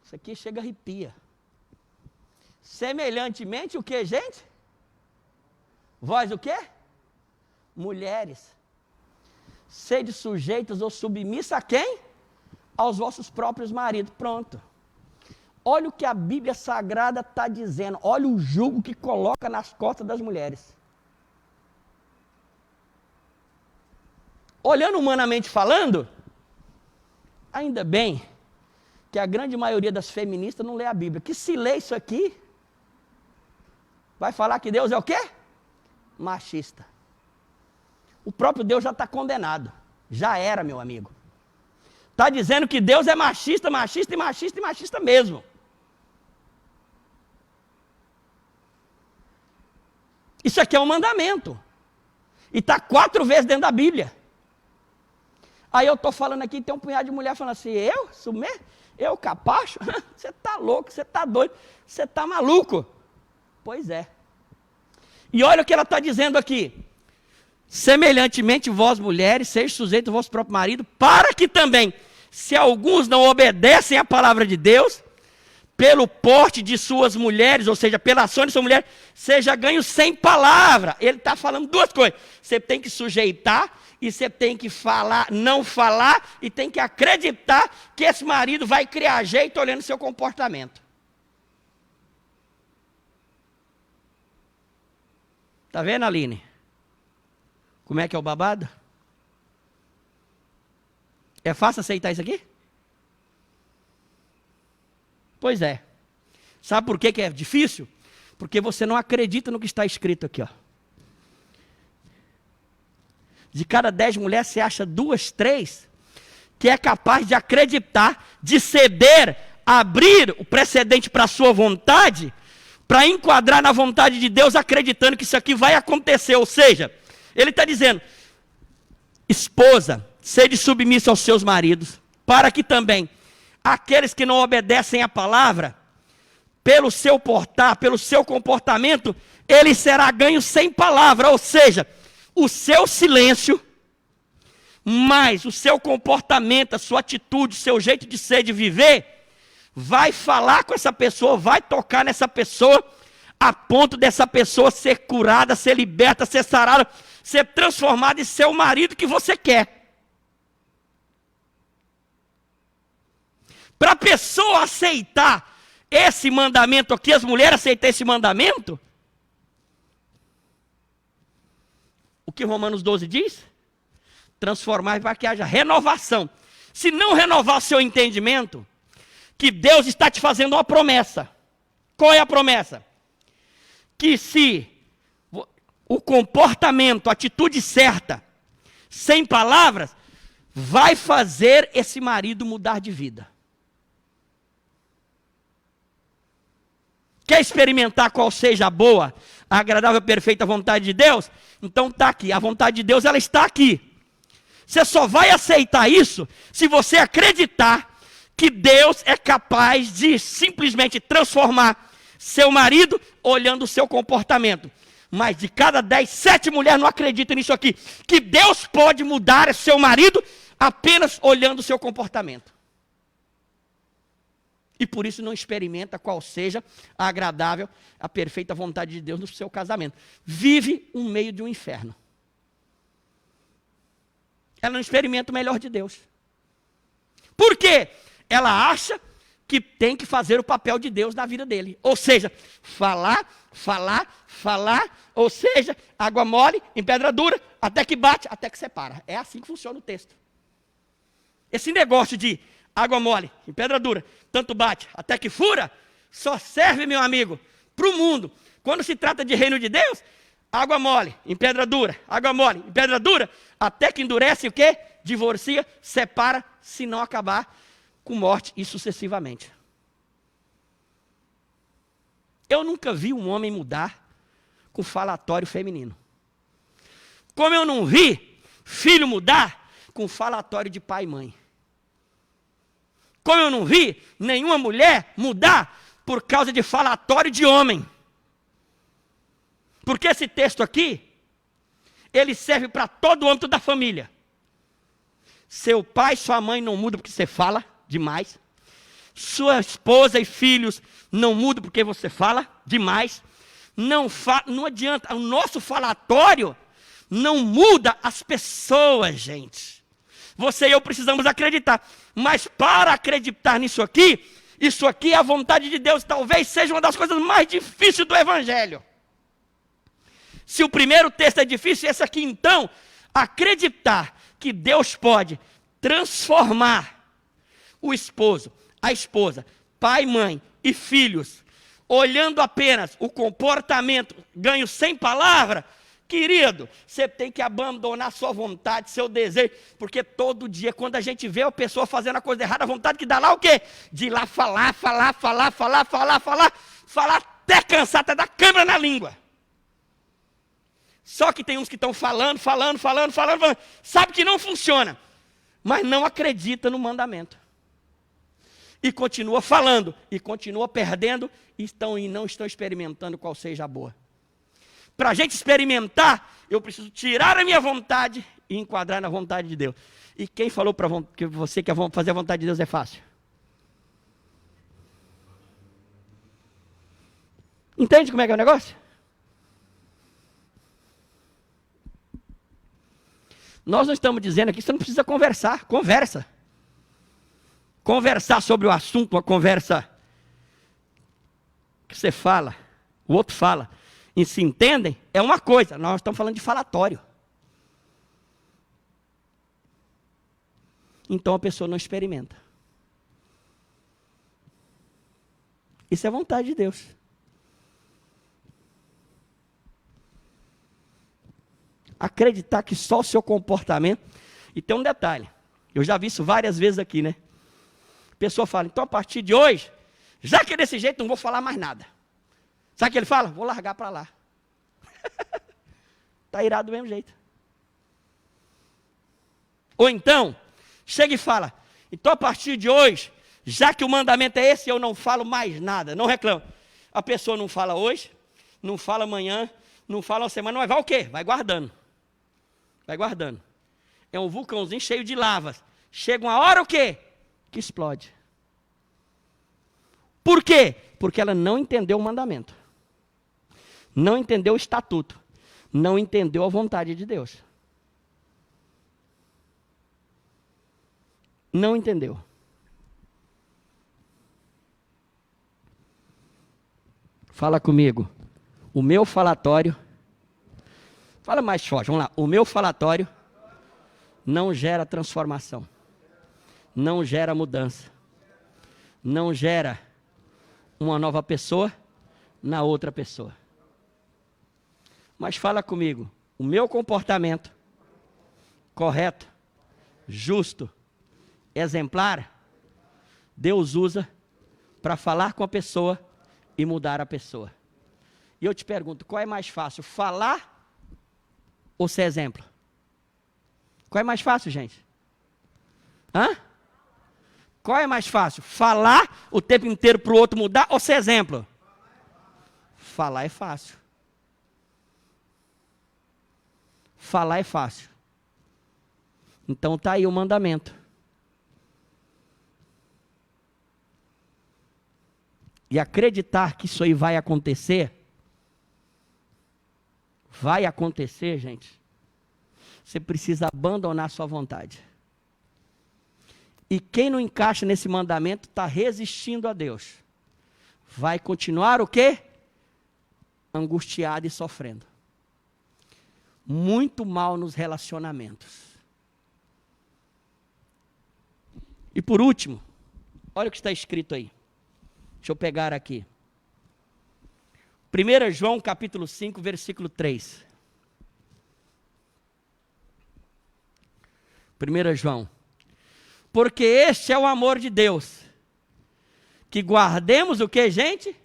Speaker 1: Isso aqui chega a arrepia. Semelhantemente o que, gente? Vós o quê? Mulheres. Sede sujeitas ou submissas a quem? Aos vossos próprios maridos. Pronto. Olha o que a Bíblia Sagrada está dizendo. Olha o jugo que coloca nas costas das mulheres. Olhando humanamente falando, ainda bem que a grande maioria das feministas não lê a Bíblia. Que se lê isso aqui, vai falar que Deus é o quê? Machista. O próprio Deus já está condenado. Já era, meu amigo. Está dizendo que Deus é machista, machista e machista e machista mesmo. Isso aqui é um mandamento. E está 4 vezes dentro da Bíblia. Aí eu estou falando aqui, tem um punhado de mulher falando assim, eu? Isso mesmo? Eu, capacho? Você está louco, você está doido, você está maluco. Pois é. E olha o que ela está dizendo aqui. Semelhantemente, vós mulheres, sejam sujeitos ao vosso próprio marido, para que também, se alguns não obedecem à palavra de Deus, pelo porte de suas mulheres, ou seja, pela ação de sua mulher, seja ganho sem palavra. Ele está falando 2 coisas. Você tem que sujeitar, e você tem que falar, não falar, e tem que acreditar que esse marido vai criar jeito olhando seu comportamento. Está vendo, Aline? Como é que é o babado? É fácil aceitar isso aqui? Pois é. Sabe por que é difícil? Porque você não acredita no que está escrito aqui, ó. De cada 10 mulheres, você acha 2, 3 que é capaz de acreditar, de ceder, abrir o precedente para a sua vontade, para enquadrar na vontade de Deus, acreditando que isso aqui vai acontecer. Ou seja, ele está dizendo, esposa, sede submissa aos seus maridos, para que também aqueles que não obedecem à palavra, pelo seu portar, pelo seu comportamento, ele será ganho sem palavra. Ou seja, o seu silêncio, mais o seu comportamento, a sua atitude, o seu jeito de ser, de viver, vai falar com essa pessoa, vai tocar nessa pessoa, a ponto dessa pessoa ser curada, ser liberta, ser sarada, ser transformada em ser o marido que você quer. Para a pessoa aceitar esse mandamento aqui, as mulheres aceitarem esse mandamento, o que Romanos 12 diz? Transformar para que haja renovação. Se não renovar o seu entendimento, que Deus está te fazendo uma promessa. Qual é a promessa? Que se o comportamento, a atitude certa, sem palavras, vai fazer esse marido mudar de vida. Quer experimentar qual seja a boa, a agradável, perfeita vontade de Deus? Então está aqui, a vontade de Deus ela está aqui. Você só vai aceitar isso se você acreditar que Deus é capaz de simplesmente transformar seu marido olhando o seu comportamento. Mas de cada 10, 7 mulheres não acreditam nisso aqui. Que Deus pode mudar seu marido apenas olhando o seu comportamento. E por isso não experimenta qual seja a agradável, a perfeita vontade de Deus no seu casamento. Vive no meio de um inferno. Ela não experimenta o melhor de Deus. Por quê? Ela acha que tem que fazer o papel de Deus na vida dele. Ou seja, falar, ou seja, água mole em pedra dura, até que bate, até que separa. É assim que funciona o texto. Esse negócio de água mole em pedra dura, tanto bate até que fura, só serve, meu amigo, para o mundo. Quando se trata de reino de Deus, água mole em pedra dura, água mole em pedra dura, até que endurece o quê? Divorcia, separa, se não acabar com morte e sucessivamente. Eu nunca vi um homem mudar com falatório feminino. Como eu não vi filho mudar com falatório de pai e mãe. Como eu não vi nenhuma mulher mudar por causa de falatório de homem. Porque esse texto aqui, ele serve para todo o âmbito da família. Seu pai, sua mãe não mudam porque você fala demais. Sua esposa e filhos não mudam porque você fala demais. Não adianta, o nosso falatório não muda as pessoas, gente. Você e eu precisamos acreditar. Mas para acreditar nisso aqui, isso aqui é a vontade de Deus. Talvez seja uma das coisas mais difíceis do Evangelho. Se o primeiro texto é difícil, esse aqui então, acreditar que Deus pode transformar o esposo, a esposa, pai, mãe e filhos, olhando apenas o comportamento, ganho sem palavra, querido, você tem que abandonar sua vontade, seu desejo, porque todo dia, quando a gente vê a pessoa fazendo a coisa errada, a vontade que dá lá o quê? De ir lá falar até cansar, até dar câimbra na língua. Só que tem uns que estão falando, sabe que não funciona, mas não acredita no mandamento. E continua falando, e continua perdendo, e não estão experimentando qual seja a boa. Para a gente experimentar, eu preciso tirar a minha vontade e enquadrar na vontade de Deus. E quem falou para que você quer fazer a vontade de Deus é fácil? Entende como é que é o negócio? Nós não estamos dizendo aqui que você não precisa conversar. Conversa. Conversar sobre o assunto, uma conversa que você fala, o outro fala, e se entendem, é uma coisa. Nós estamos falando de falatório. Então a pessoa não experimenta. Isso é vontade de Deus. Acreditar que só o seu comportamento... E tem um detalhe, eu já vi isso várias vezes aqui, né? A pessoa fala, então a partir de hoje, já que é desse jeito, não vou falar mais nada. Sabe o que ele fala? Vou largar para lá. Está irado do mesmo jeito. Ou então, chega e fala, então a partir de hoje, já que o mandamento é esse, eu não falo mais nada, não reclamo. A pessoa não fala hoje, não fala amanhã, não fala uma semana, mas vai o quê? Vai guardando. Vai guardando. É um vulcãozinho cheio de lavas. Chega uma hora o quê? Que explode. Por quê? Porque ela não entendeu o mandamento. Não entendeu o estatuto. Não entendeu a vontade de Deus. Não entendeu. Fala comigo. O meu falatório... Fala mais forte, vamos lá. O meu falatório não gera transformação. Não gera mudança. Não gera uma nova pessoa na outra pessoa. Mas fala comigo. O meu comportamento correto, justo, exemplar, Deus usa para falar com a pessoa e mudar a pessoa. E eu te pergunto, qual é mais fácil, falar ou ser exemplo? Qual é mais fácil, gente? Hã? Qual é mais fácil, falar o tempo inteiro para o outro mudar ou ser exemplo? Falar é fácil. Falar é fácil. Então está aí o mandamento. E acreditar que isso aí vai acontecer, gente, você precisa abandonar a sua vontade. E quem não encaixa nesse mandamento está resistindo a Deus. Vai continuar o quê? Angustiado e sofrendo. Muito mal nos relacionamentos. E por último, olha o que está escrito aí. Deixa eu pegar aqui. 1 João capítulo 5, versículo 3. 1 João. Porque este é o amor de Deus. Que guardemos o que, gente?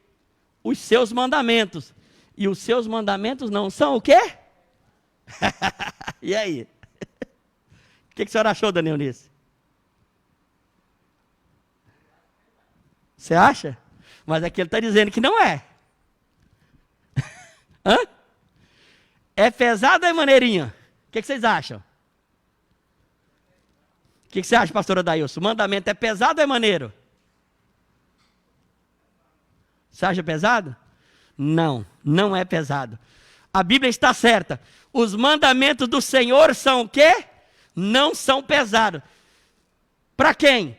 Speaker 1: Os seus mandamentos. E os seus mandamentos não são o quê? E aí? O que a senhora achou, Daniel, nisso? Você acha? Mas aqui ele está dizendo que não é. Hã? É pesado ou é maneirinho? O que vocês acham? O que você acha, pastora Dailson? O mandamento é pesado ou é maneiro? Você acha pesado? Não, não é pesado. A Bíblia está certa. Os mandamentos do Senhor são o quê? Não são pesados. Para quem?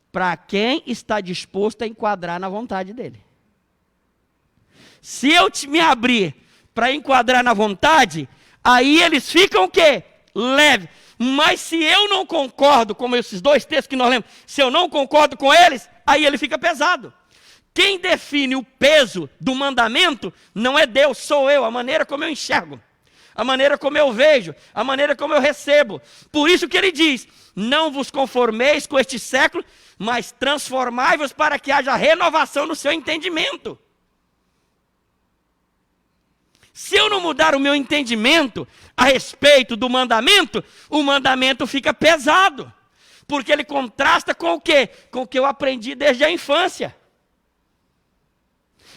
Speaker 1: Para quem está disposto a enquadrar na vontade dele. Se eu me abrir para enquadrar na vontade, aí eles ficam o quê? Leve. Mas se eu não concordo, como esses dois textos que nós lemos, se eu não concordo com eles, aí ele fica pesado. Quem define o peso do mandamento não é Deus, sou eu, a maneira como eu enxergo, a maneira como eu vejo, a maneira como eu recebo. Por isso que ele diz, não vos conformeis com este século, mas transformai-vos para que haja renovação no seu entendimento. Se eu não mudar o meu entendimento a respeito do mandamento, o mandamento fica pesado. Porque ele contrasta com o quê? Com o que eu aprendi desde a infância.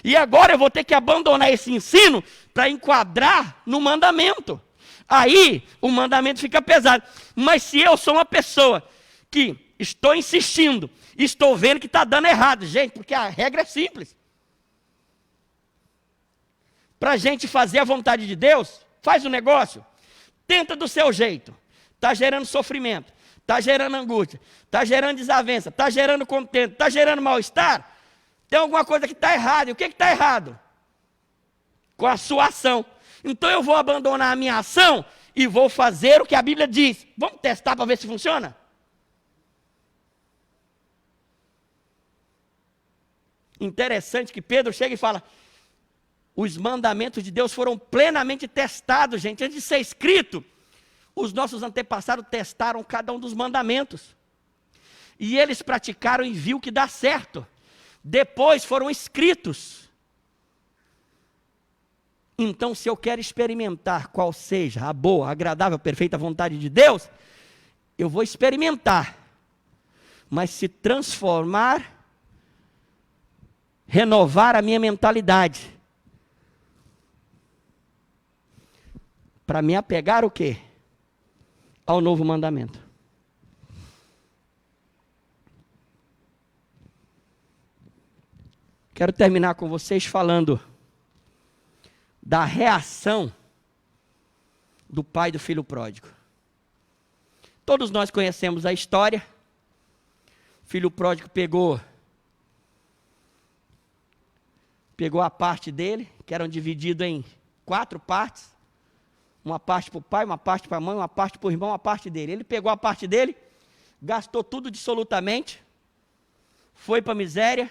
Speaker 1: E agora eu vou ter que abandonar esse ensino para enquadrar no mandamento. Aí o mandamento fica pesado. Mas se eu sou uma pessoa que estou insistindo, estou vendo que está dando errado, gente, porque a regra é simples. Para a gente fazer a vontade de Deus, faz o negócio, tenta do seu jeito. Está gerando sofrimento, está gerando angústia, está gerando desavença, está gerando contento, está gerando mal-estar. Tem alguma coisa que está errada. E o que está errado? Com a sua ação. Então eu vou abandonar a minha ação e vou fazer o que a Bíblia diz. Vamos testar para ver se funciona? Interessante que Pedro chega e fala, os mandamentos de Deus foram plenamente testados, gente. Antes de ser escrito, os nossos antepassados testaram cada um dos mandamentos. E eles praticaram e viu que dá certo. Depois foram escritos. Então, se eu quero experimentar qual seja a boa, agradável, perfeita vontade de Deus, eu vou experimentar. Mas se transformar, renovar a minha mentalidade. Para me apegar o quê? Ao novo mandamento. Quero terminar com vocês falando da reação do pai do filho pródigo. Todos nós conhecemos a história. O filho pródigo pegou a parte dele, que eram divididas em 4 partes. Uma parte para o pai, uma parte para a mãe, uma parte para o irmão, uma parte dele. Ele pegou a parte dele, gastou tudo dissolutamente, foi para a miséria,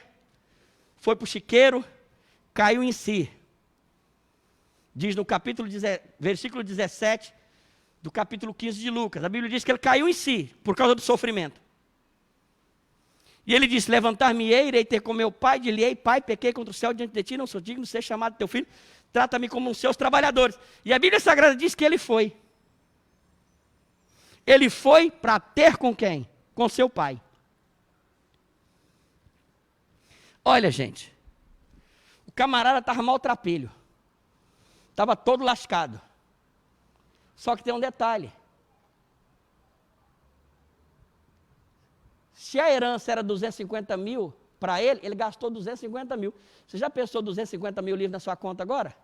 Speaker 1: foi para o chiqueiro, caiu em si. Diz no versículo 17 do capítulo 15 de Lucas. A Bíblia diz que ele caiu em si, por causa do sofrimento. E ele disse, levantar-me-ei, irei ter com meu pai, dir-lhe-ei, pai, pequei contra o céu diante de ti, não sou digno de ser chamado teu filho, trata-me como um seus trabalhadores. E a Bíblia Sagrada diz que ele foi. Ele foi para ter com quem? Com seu pai. Olha, gente, o camarada estava maltrapilho, estava todo lascado. Só que tem um detalhe. Se a herança era 250 mil para ele, ele gastou 250 mil. Você já pensou 250 mil livres na sua conta agora?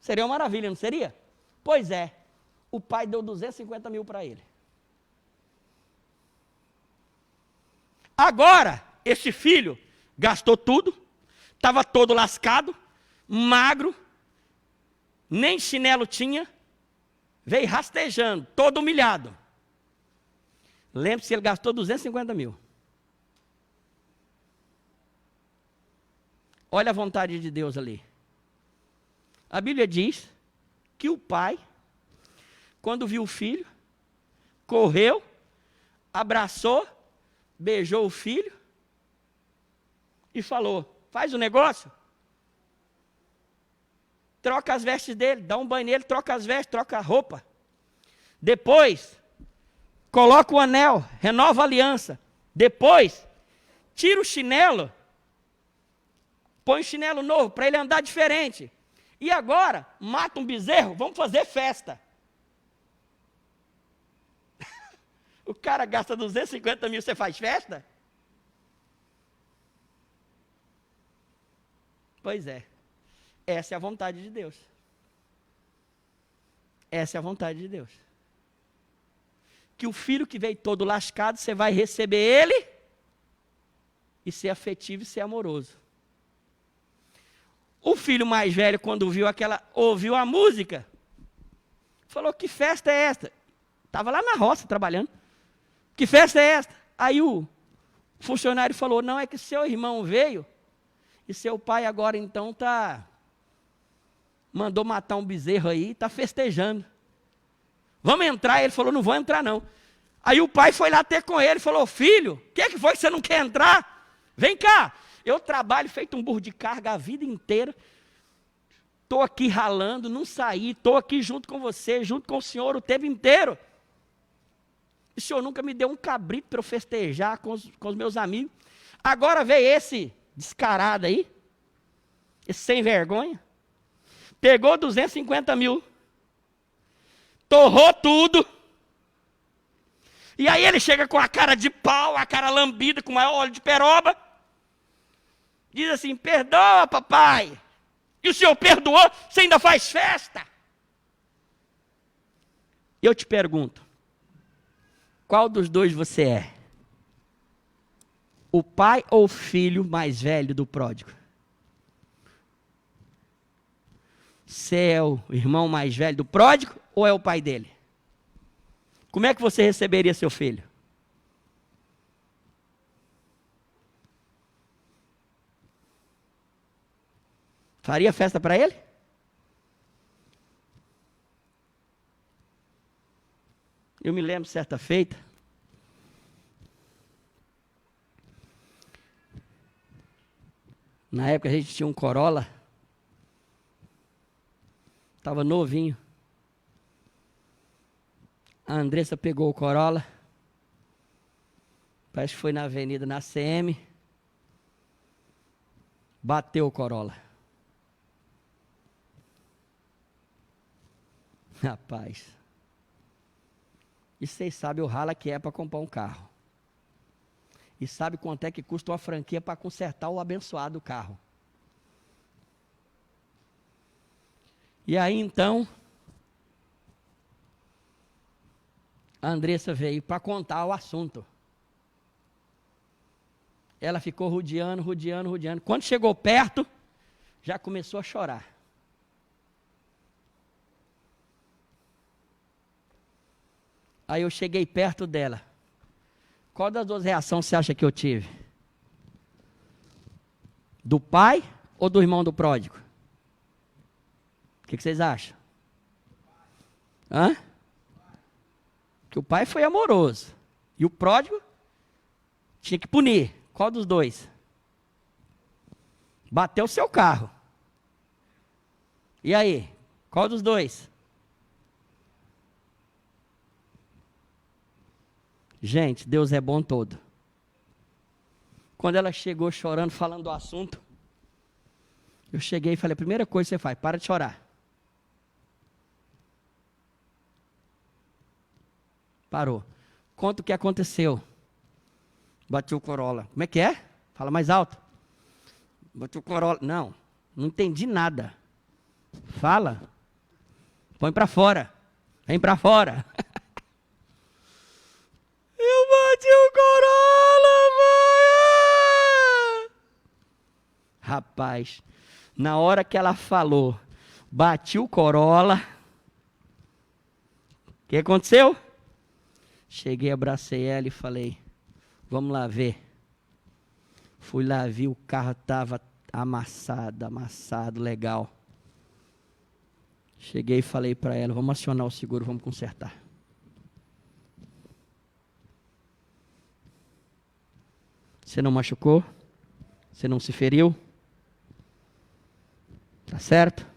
Speaker 1: Seria uma maravilha, não seria? Pois é, o pai deu 250 mil para ele. Agora, esse filho gastou tudo, estava todo lascado, magro, nem chinelo tinha, veio rastejando, todo humilhado. Lembre-se, ele gastou 250 mil. Olha a vontade de Deus ali. A Bíblia diz que o pai, quando viu o filho, correu, abraçou, beijou o filho e falou: faz o negócio. Troca as vestes dele, dá um banho nele, troca as vestes, troca a roupa. Depois, coloca o anel, renova a aliança. Depois, tira o chinelo, põe o chinelo novo para ele andar diferente. E agora, mata um bezerro, vamos fazer festa. O cara gasta 250 mil, você faz festa? Pois é. Essa é a vontade de Deus. Essa é a vontade de Deus. Que o filho que veio todo lascado, você vai receber ele e ser afetivo e ser amoroso. O filho mais velho, quando ouviu a música, falou: que festa é esta? Estava lá na roça trabalhando. Que festa é esta? Aí o funcionário falou: não, é que seu irmão veio e seu pai agora então mandou matar um bezerro aí e está festejando. Vamos entrar? Ele falou: não vou entrar não. Aí o pai foi lá ter com ele e falou: filho, o que foi que você não quer entrar? Vem cá, eu trabalho feito um burro de carga a vida inteira. Estou aqui ralando, não saí, estou aqui junto com você, junto com o senhor o tempo inteiro. O senhor nunca me deu um cabrito para eu festejar com os meus amigos. Agora veio esse descarado aí, esse sem vergonha, pegou 250 mil, torrou tudo, e aí ele chega com a cara de pau, a cara lambida, com maior óleo de peroba, diz assim: perdoa, papai. E o senhor perdoou, você ainda faz festa? Eu te pergunto, qual dos dois você é? O pai ou o filho mais velho do pródigo? Você é o irmão mais velho do pródigo ou é o pai dele? Como é que você receberia seu filho? Faria festa para ele? Eu me lembro certa feita, na época a gente tinha um Corolla, estava novinho. A Andressa pegou o Corolla, parece que foi na avenida, na CM, bateu o Corolla. Rapaz, e vocês sabem o rala que é para comprar um carro. E sabe quanto é que custa uma franquia para consertar o abençoado carro. E aí então, a Andressa veio para contar o assunto. Ela ficou rodeando. Quando chegou perto, já começou a chorar. Aí eu cheguei perto dela. Qual das duas reações você acha que eu tive? Do pai ou do irmão do pródigo? O que vocês acham? Hã? Que o pai foi amoroso. E o pródigo tinha que punir. Qual dos dois? Bateu o seu carro. E aí? Qual dos dois? Gente, Deus é bom todo. Quando ela chegou chorando, falando do assunto, eu cheguei e falei: a primeira coisa que você faz, para de chorar. Parou. Conta o que aconteceu. Bati o Corolla. Como é que é? Fala mais alto. Bati o Corolla. Não entendi nada. Fala. Põe para fora. Vem para fora. Eu bati o Corolla, mãe! Rapaz, na hora que ela falou, bati o Corolla, o que aconteceu? Cheguei, abracei ela e falei: vamos lá ver. Fui lá, vi, o carro estava amassado, legal. Cheguei e falei para ela: vamos acionar o seguro, vamos consertar. Você não machucou? Você não se feriu? Tá certo?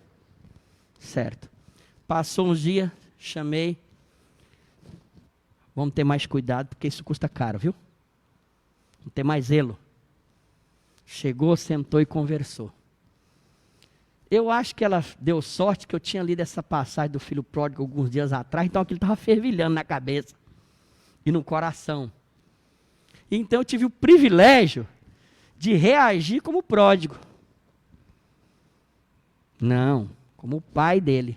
Speaker 1: Certo. Passou uns dias, chamei. Vamos ter mais cuidado, porque isso custa caro, viu? Vamos ter mais zelo. Chegou, sentou e conversou. Eu acho que ela deu sorte que eu tinha lido essa passagem do filho pródigo alguns dias atrás, então aquilo estava fervilhando na cabeça e no coração. Então eu tive o privilégio de reagir como pródigo. Não, como o pai dele.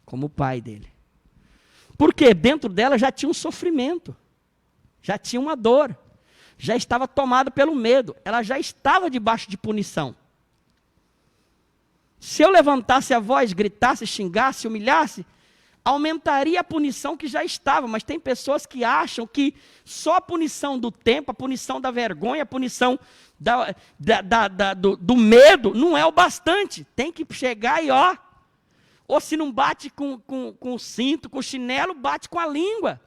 Speaker 1: Como o pai dele. Porque dentro dela já tinha um sofrimento, já tinha uma dor, já estava tomada pelo medo, ela já estava debaixo de punição. Se eu levantasse a voz, gritasse, xingasse, humilhasse, aumentaria a punição que já estava, mas tem pessoas que acham que só a punição do tempo, a punição da vergonha, a punição do medo não é o bastante, tem que chegar e ó, ou se não bate com o cinto, com o chinelo, bate com a língua.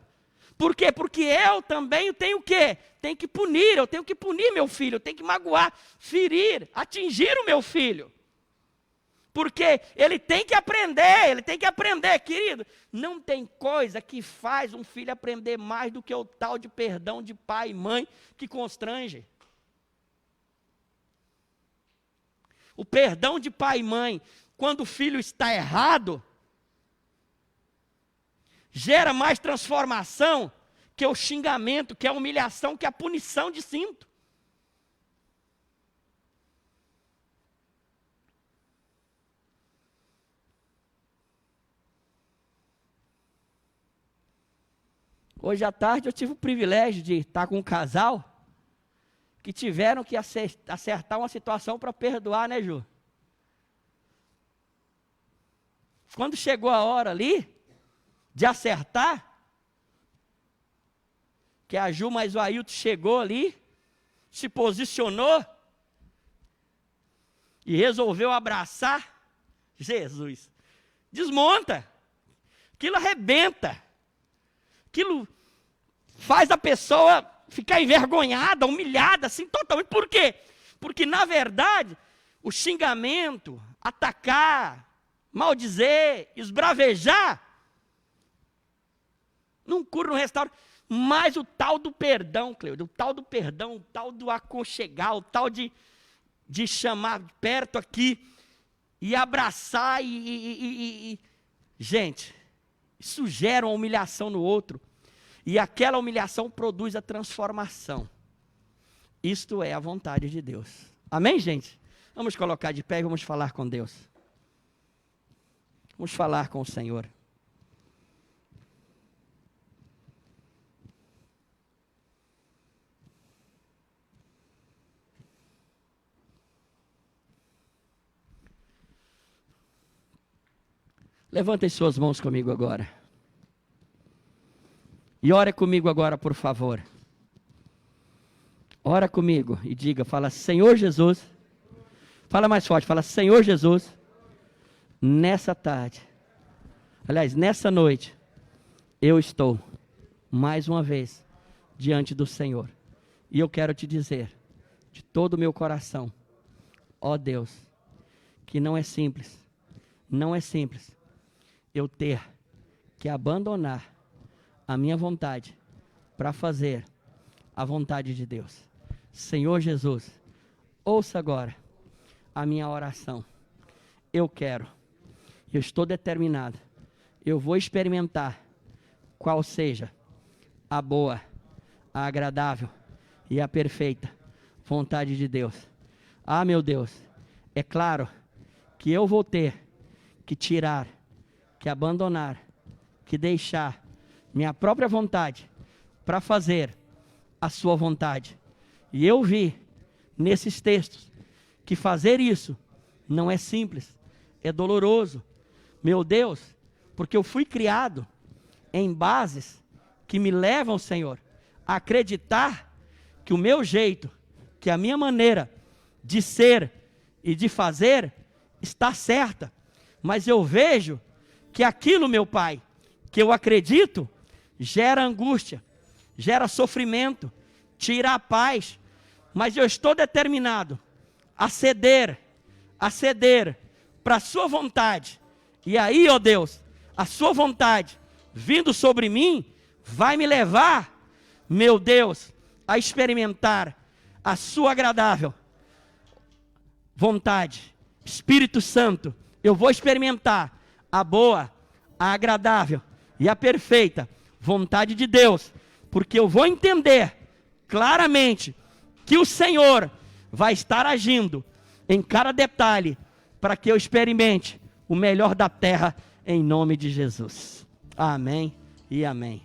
Speaker 1: Por quê? Porque eu também tenho o quê? Tenho que punir, eu tenho que punir meu filho, eu tenho que magoar, ferir, atingir o meu filho. Porque ele tem que aprender, querido. Não tem coisa que faz um filho aprender mais do que o tal de perdão de pai e mãe que constrange. O perdão de pai e mãe, quando o filho está errado, gera mais transformação que o xingamento, que a humilhação, que a punição de cinto. Hoje à tarde eu tive o privilégio de estar com um casal que tiveram que acertar uma situação para perdoar, né, Ju? Quando chegou a hora ali de acertar, que a Ju mais o Ailton chegou ali, se posicionou e resolveu abraçar, Jesus, desmonta, aquilo arrebenta, aquilo faz a pessoa ficar envergonhada, humilhada, assim, totalmente. Por quê? Porque, na verdade, o xingamento, atacar, maldizer, esbravejar, não cura, não restaura. Mas o tal do perdão, Cleude, o tal do perdão, o tal do aconchegar, o tal de chamar perto aqui e abraçar gente, isso gera uma humilhação no outro. E aquela humilhação produz a transformação. Isto é a vontade de Deus. Amém, gente? Vamos colocar de pé e vamos falar com Deus. Vamos falar com o Senhor. Levantem suas mãos comigo agora. E ore comigo agora, por favor. Ora comigo e diga, fala, Senhor Jesus. Fala mais forte, fala, Senhor Jesus. Nessa tarde, aliás, nessa noite, eu estou, mais uma vez, diante do Senhor. E eu quero te dizer, de todo o meu coração, ó Deus, que não é simples, eu ter que abandonar a minha vontade para fazer a vontade de Deus. Senhor Jesus, ouça agora a minha oração. Eu estou determinado, eu vou experimentar qual seja a boa, a agradável e a perfeita vontade de Deus. Ah, meu Deus, é claro que eu vou ter que tirar, que abandonar, que deixar minha própria vontade para fazer a sua vontade. E eu vi nesses textos que fazer isso não é simples, é doloroso. Meu Deus, porque eu fui criado em bases que me levam, Senhor, a acreditar que o meu jeito, que a minha maneira de ser e de fazer está certa. Mas eu vejo que aquilo, meu Pai, que eu acredito, gera angústia, gera sofrimento, tira a paz, mas eu estou determinado a ceder para a sua vontade. E aí, ó Deus, a sua vontade vindo sobre mim, vai me levar, meu Deus, a experimentar a sua agradável vontade. Espírito Santo, eu vou experimentar a boa, a agradável e a perfeita vontade de Deus, porque eu vou entender claramente que o Senhor vai estar agindo em cada detalhe para que eu experimente o melhor da terra em nome de Jesus. Amém e amém.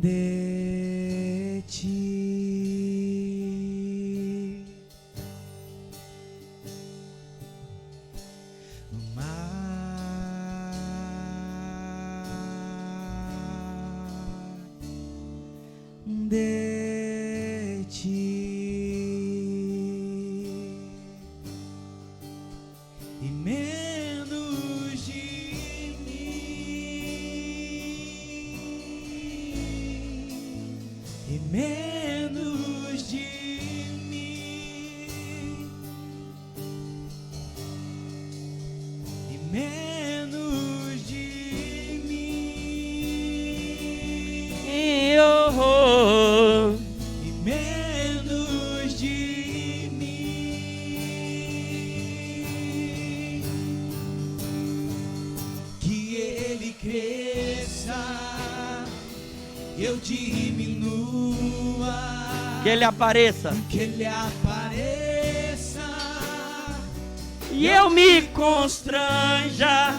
Speaker 2: De ti, de ti, e menos de mim, e menos de mim, e menos de mim, e menos de mim, que ele cresça, eu diminua,
Speaker 1: Que ele apareça
Speaker 2: que ele apareça
Speaker 1: e eu me constranja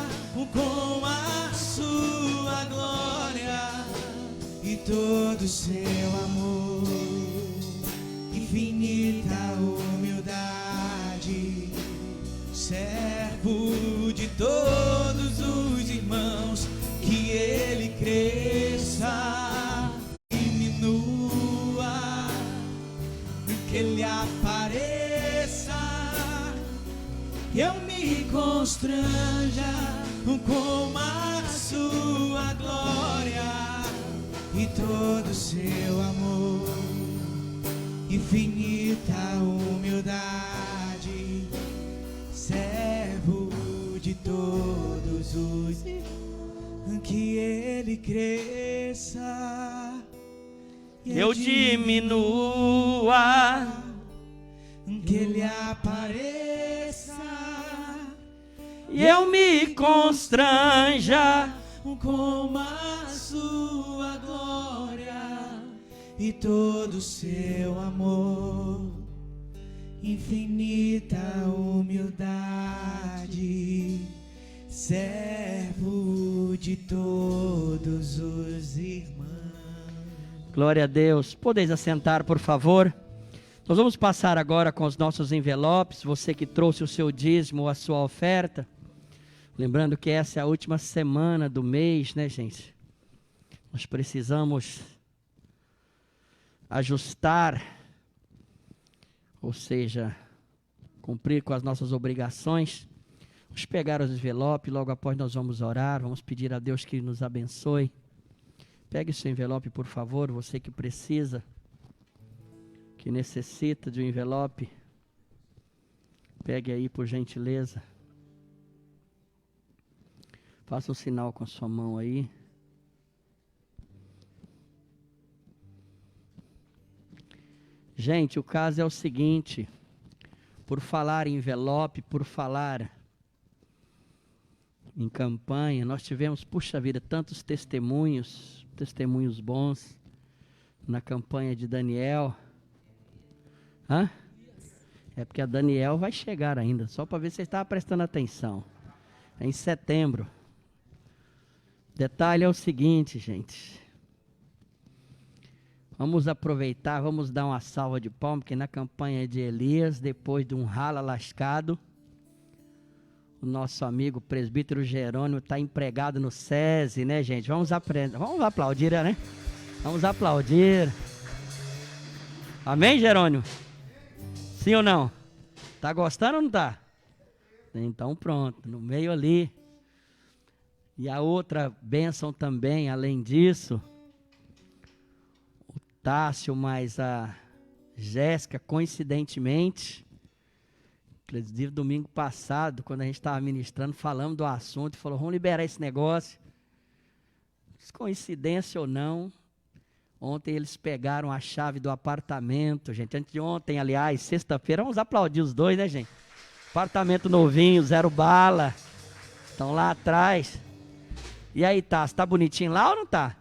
Speaker 2: com a sua glória e todo o seu amor, infinita humildade, servo de todos os irmãos, que ele cresça, diminua, que ele apareça, eu me constranja com a sua glória e todo o seu amor, infinita humildade, servo de todos os, que ele cresça,
Speaker 1: eu diminua,
Speaker 2: que ele apareça
Speaker 1: e eu me constranja
Speaker 2: com a sua glória e todo o seu amor, infinita humildade, servo de todos os irmãos.
Speaker 1: Glória a Deus. Podeis assentar, por favor. Nós vamos passar agora com os nossos envelopes. Você que trouxe o seu dízimo, a sua oferta. Lembrando que essa é a última semana do mês, né, gente? Nós precisamos ajustar, ou seja, cumprir com as nossas obrigações. Vamos pegar os envelopes, logo após nós vamos orar, vamos pedir a Deus que Ele nos abençoe. Pegue seu envelope, por favor, você que precisa, que necessita de um envelope. Pegue aí, por gentileza. Faça um sinal com a sua mão aí. Gente, o caso é o seguinte, por falar em envelope, por falar em campanha, nós tivemos, puxa vida, tantos testemunhos bons na campanha de Daniel. Hã? É porque a Daniel vai chegar ainda, só para ver se você estava prestando atenção. É em setembro. Detalhe é o seguinte, gente. Vamos aproveitar, vamos dar uma salva de palmas, porque na campanha de Elias, depois de um rala lascado, O nosso amigo presbítero Jerônimo está empregado no SESI, né, gente? Vamos aplaudir, né? Vamos aplaudir. Amém, Jerônimo? Sim ou não? Tá gostando ou não tá? Então pronto, no meio ali. E a outra bênção também, além disso, o Tássio mais a Jéssica, coincidentemente, inclusive domingo passado, quando a gente estava ministrando, falamos do assunto, e falou, vamos liberar esse negócio. Coincidência ou não, ontem eles pegaram a chave do apartamento, gente, antes de ontem, aliás, sexta-feira, vamos aplaudir os dois, né, gente? Apartamento novinho, 0 bala, estão lá atrás. E aí, tá bonitinho lá ou não tá?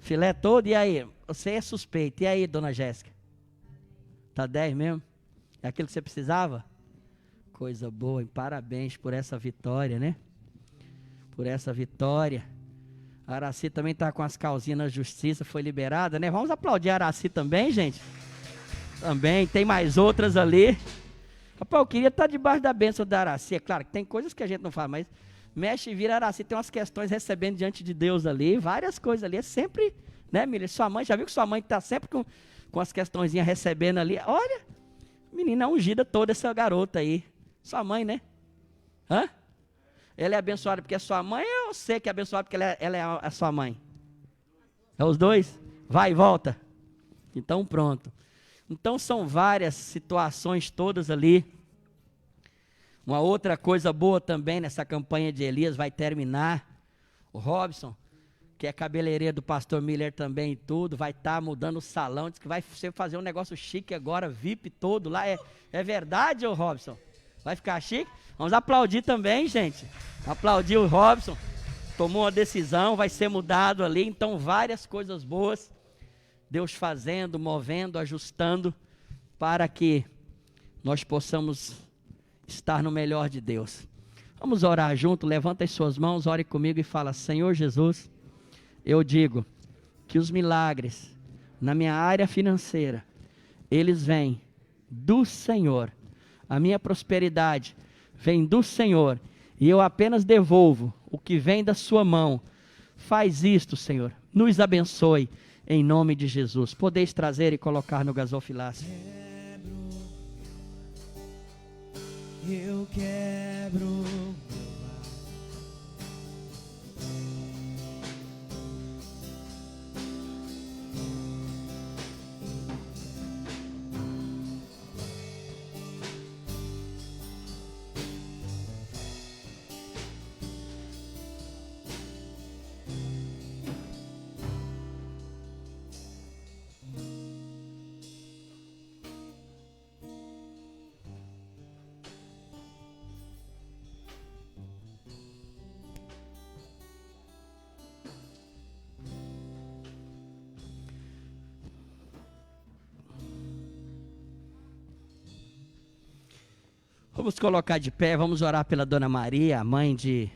Speaker 1: Filé todo, e aí? Você é suspeito, e aí, dona Jéssica? Tá 10 mesmo? É aquilo que você precisava? Coisa boa, e parabéns por essa vitória, né? Por essa vitória. A Araci também tá com as calzinhas na justiça, foi liberada, né? Vamos aplaudir a Araci também, gente? Também, tem mais outras ali. Rapaz, eu queria estar debaixo da bênção da Araci. É claro que tem coisas que a gente não faz, mas mexe e vira, Araci tem umas questões recebendo diante de Deus ali, várias coisas ali. É sempre, né, Miriam? Sua mãe, já viu que sua mãe está sempre com as questõezinhas recebendo ali? Olha, menina ungida toda essa garota aí. Sua mãe, né? Hã? Ela é abençoada porque é sua mãe ou você que é abençoada porque ela é a sua mãe? É os dois? Vai e volta. Então pronto. Então são várias situações todas ali. Uma outra coisa boa também nessa campanha de Elias vai terminar. O Robson, que é cabeleireiro do pastor Miller também e tudo, vai estar mudando o salão. Diz que vai fazer um negócio chique agora, VIP todo lá. É verdade, ô Robson? Vai ficar chique? Vamos aplaudir também, gente. Aplaudir o Robson. Tomou uma decisão, vai ser mudado ali. Então, várias coisas boas. Deus fazendo, movendo, ajustando, para que nós possamos estar no melhor de Deus. Vamos orar junto, levanta as suas mãos, ore comigo e fala, Senhor Jesus, eu digo que os milagres na minha área financeira, eles vêm do Senhor. A minha prosperidade vem do Senhor e eu apenas devolvo o que vem da sua mão. Faz isto, Senhor, nos abençoe em nome de Jesus. Podeis trazer e colocar no gasofilácio.
Speaker 2: Eu quebro.
Speaker 1: Vamos colocar de pé, vamos orar pela Dona Maria, a mãe de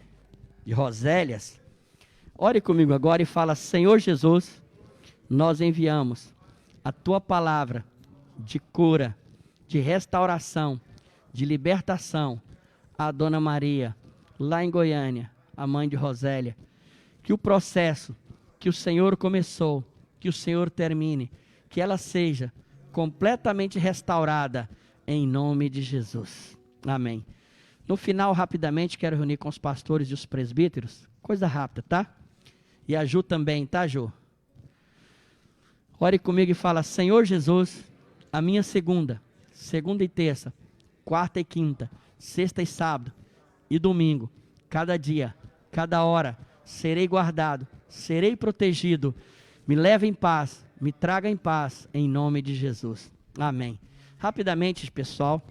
Speaker 1: Rosélias. Ore comigo agora e fala, Senhor Jesus, nós enviamos a Tua palavra de cura, de restauração, de libertação à Dona Maria, lá em Goiânia, a mãe de Rosélia. Que o processo que o Senhor começou, que o Senhor termine, que ela seja completamente restaurada em nome de Jesus. Amém. No final, rapidamente, quero reunir com os pastores e os presbíteros. Coisa rápida, tá? E a Ju também, tá, Ju? Ore comigo e fala, Senhor Jesus, a minha segunda e terça, quarta e quinta, sexta e sábado e domingo, cada dia, cada hora, serei guardado, serei protegido. Me leve em paz, me traga em paz, em nome de Jesus. Amém. Rapidamente, pessoal.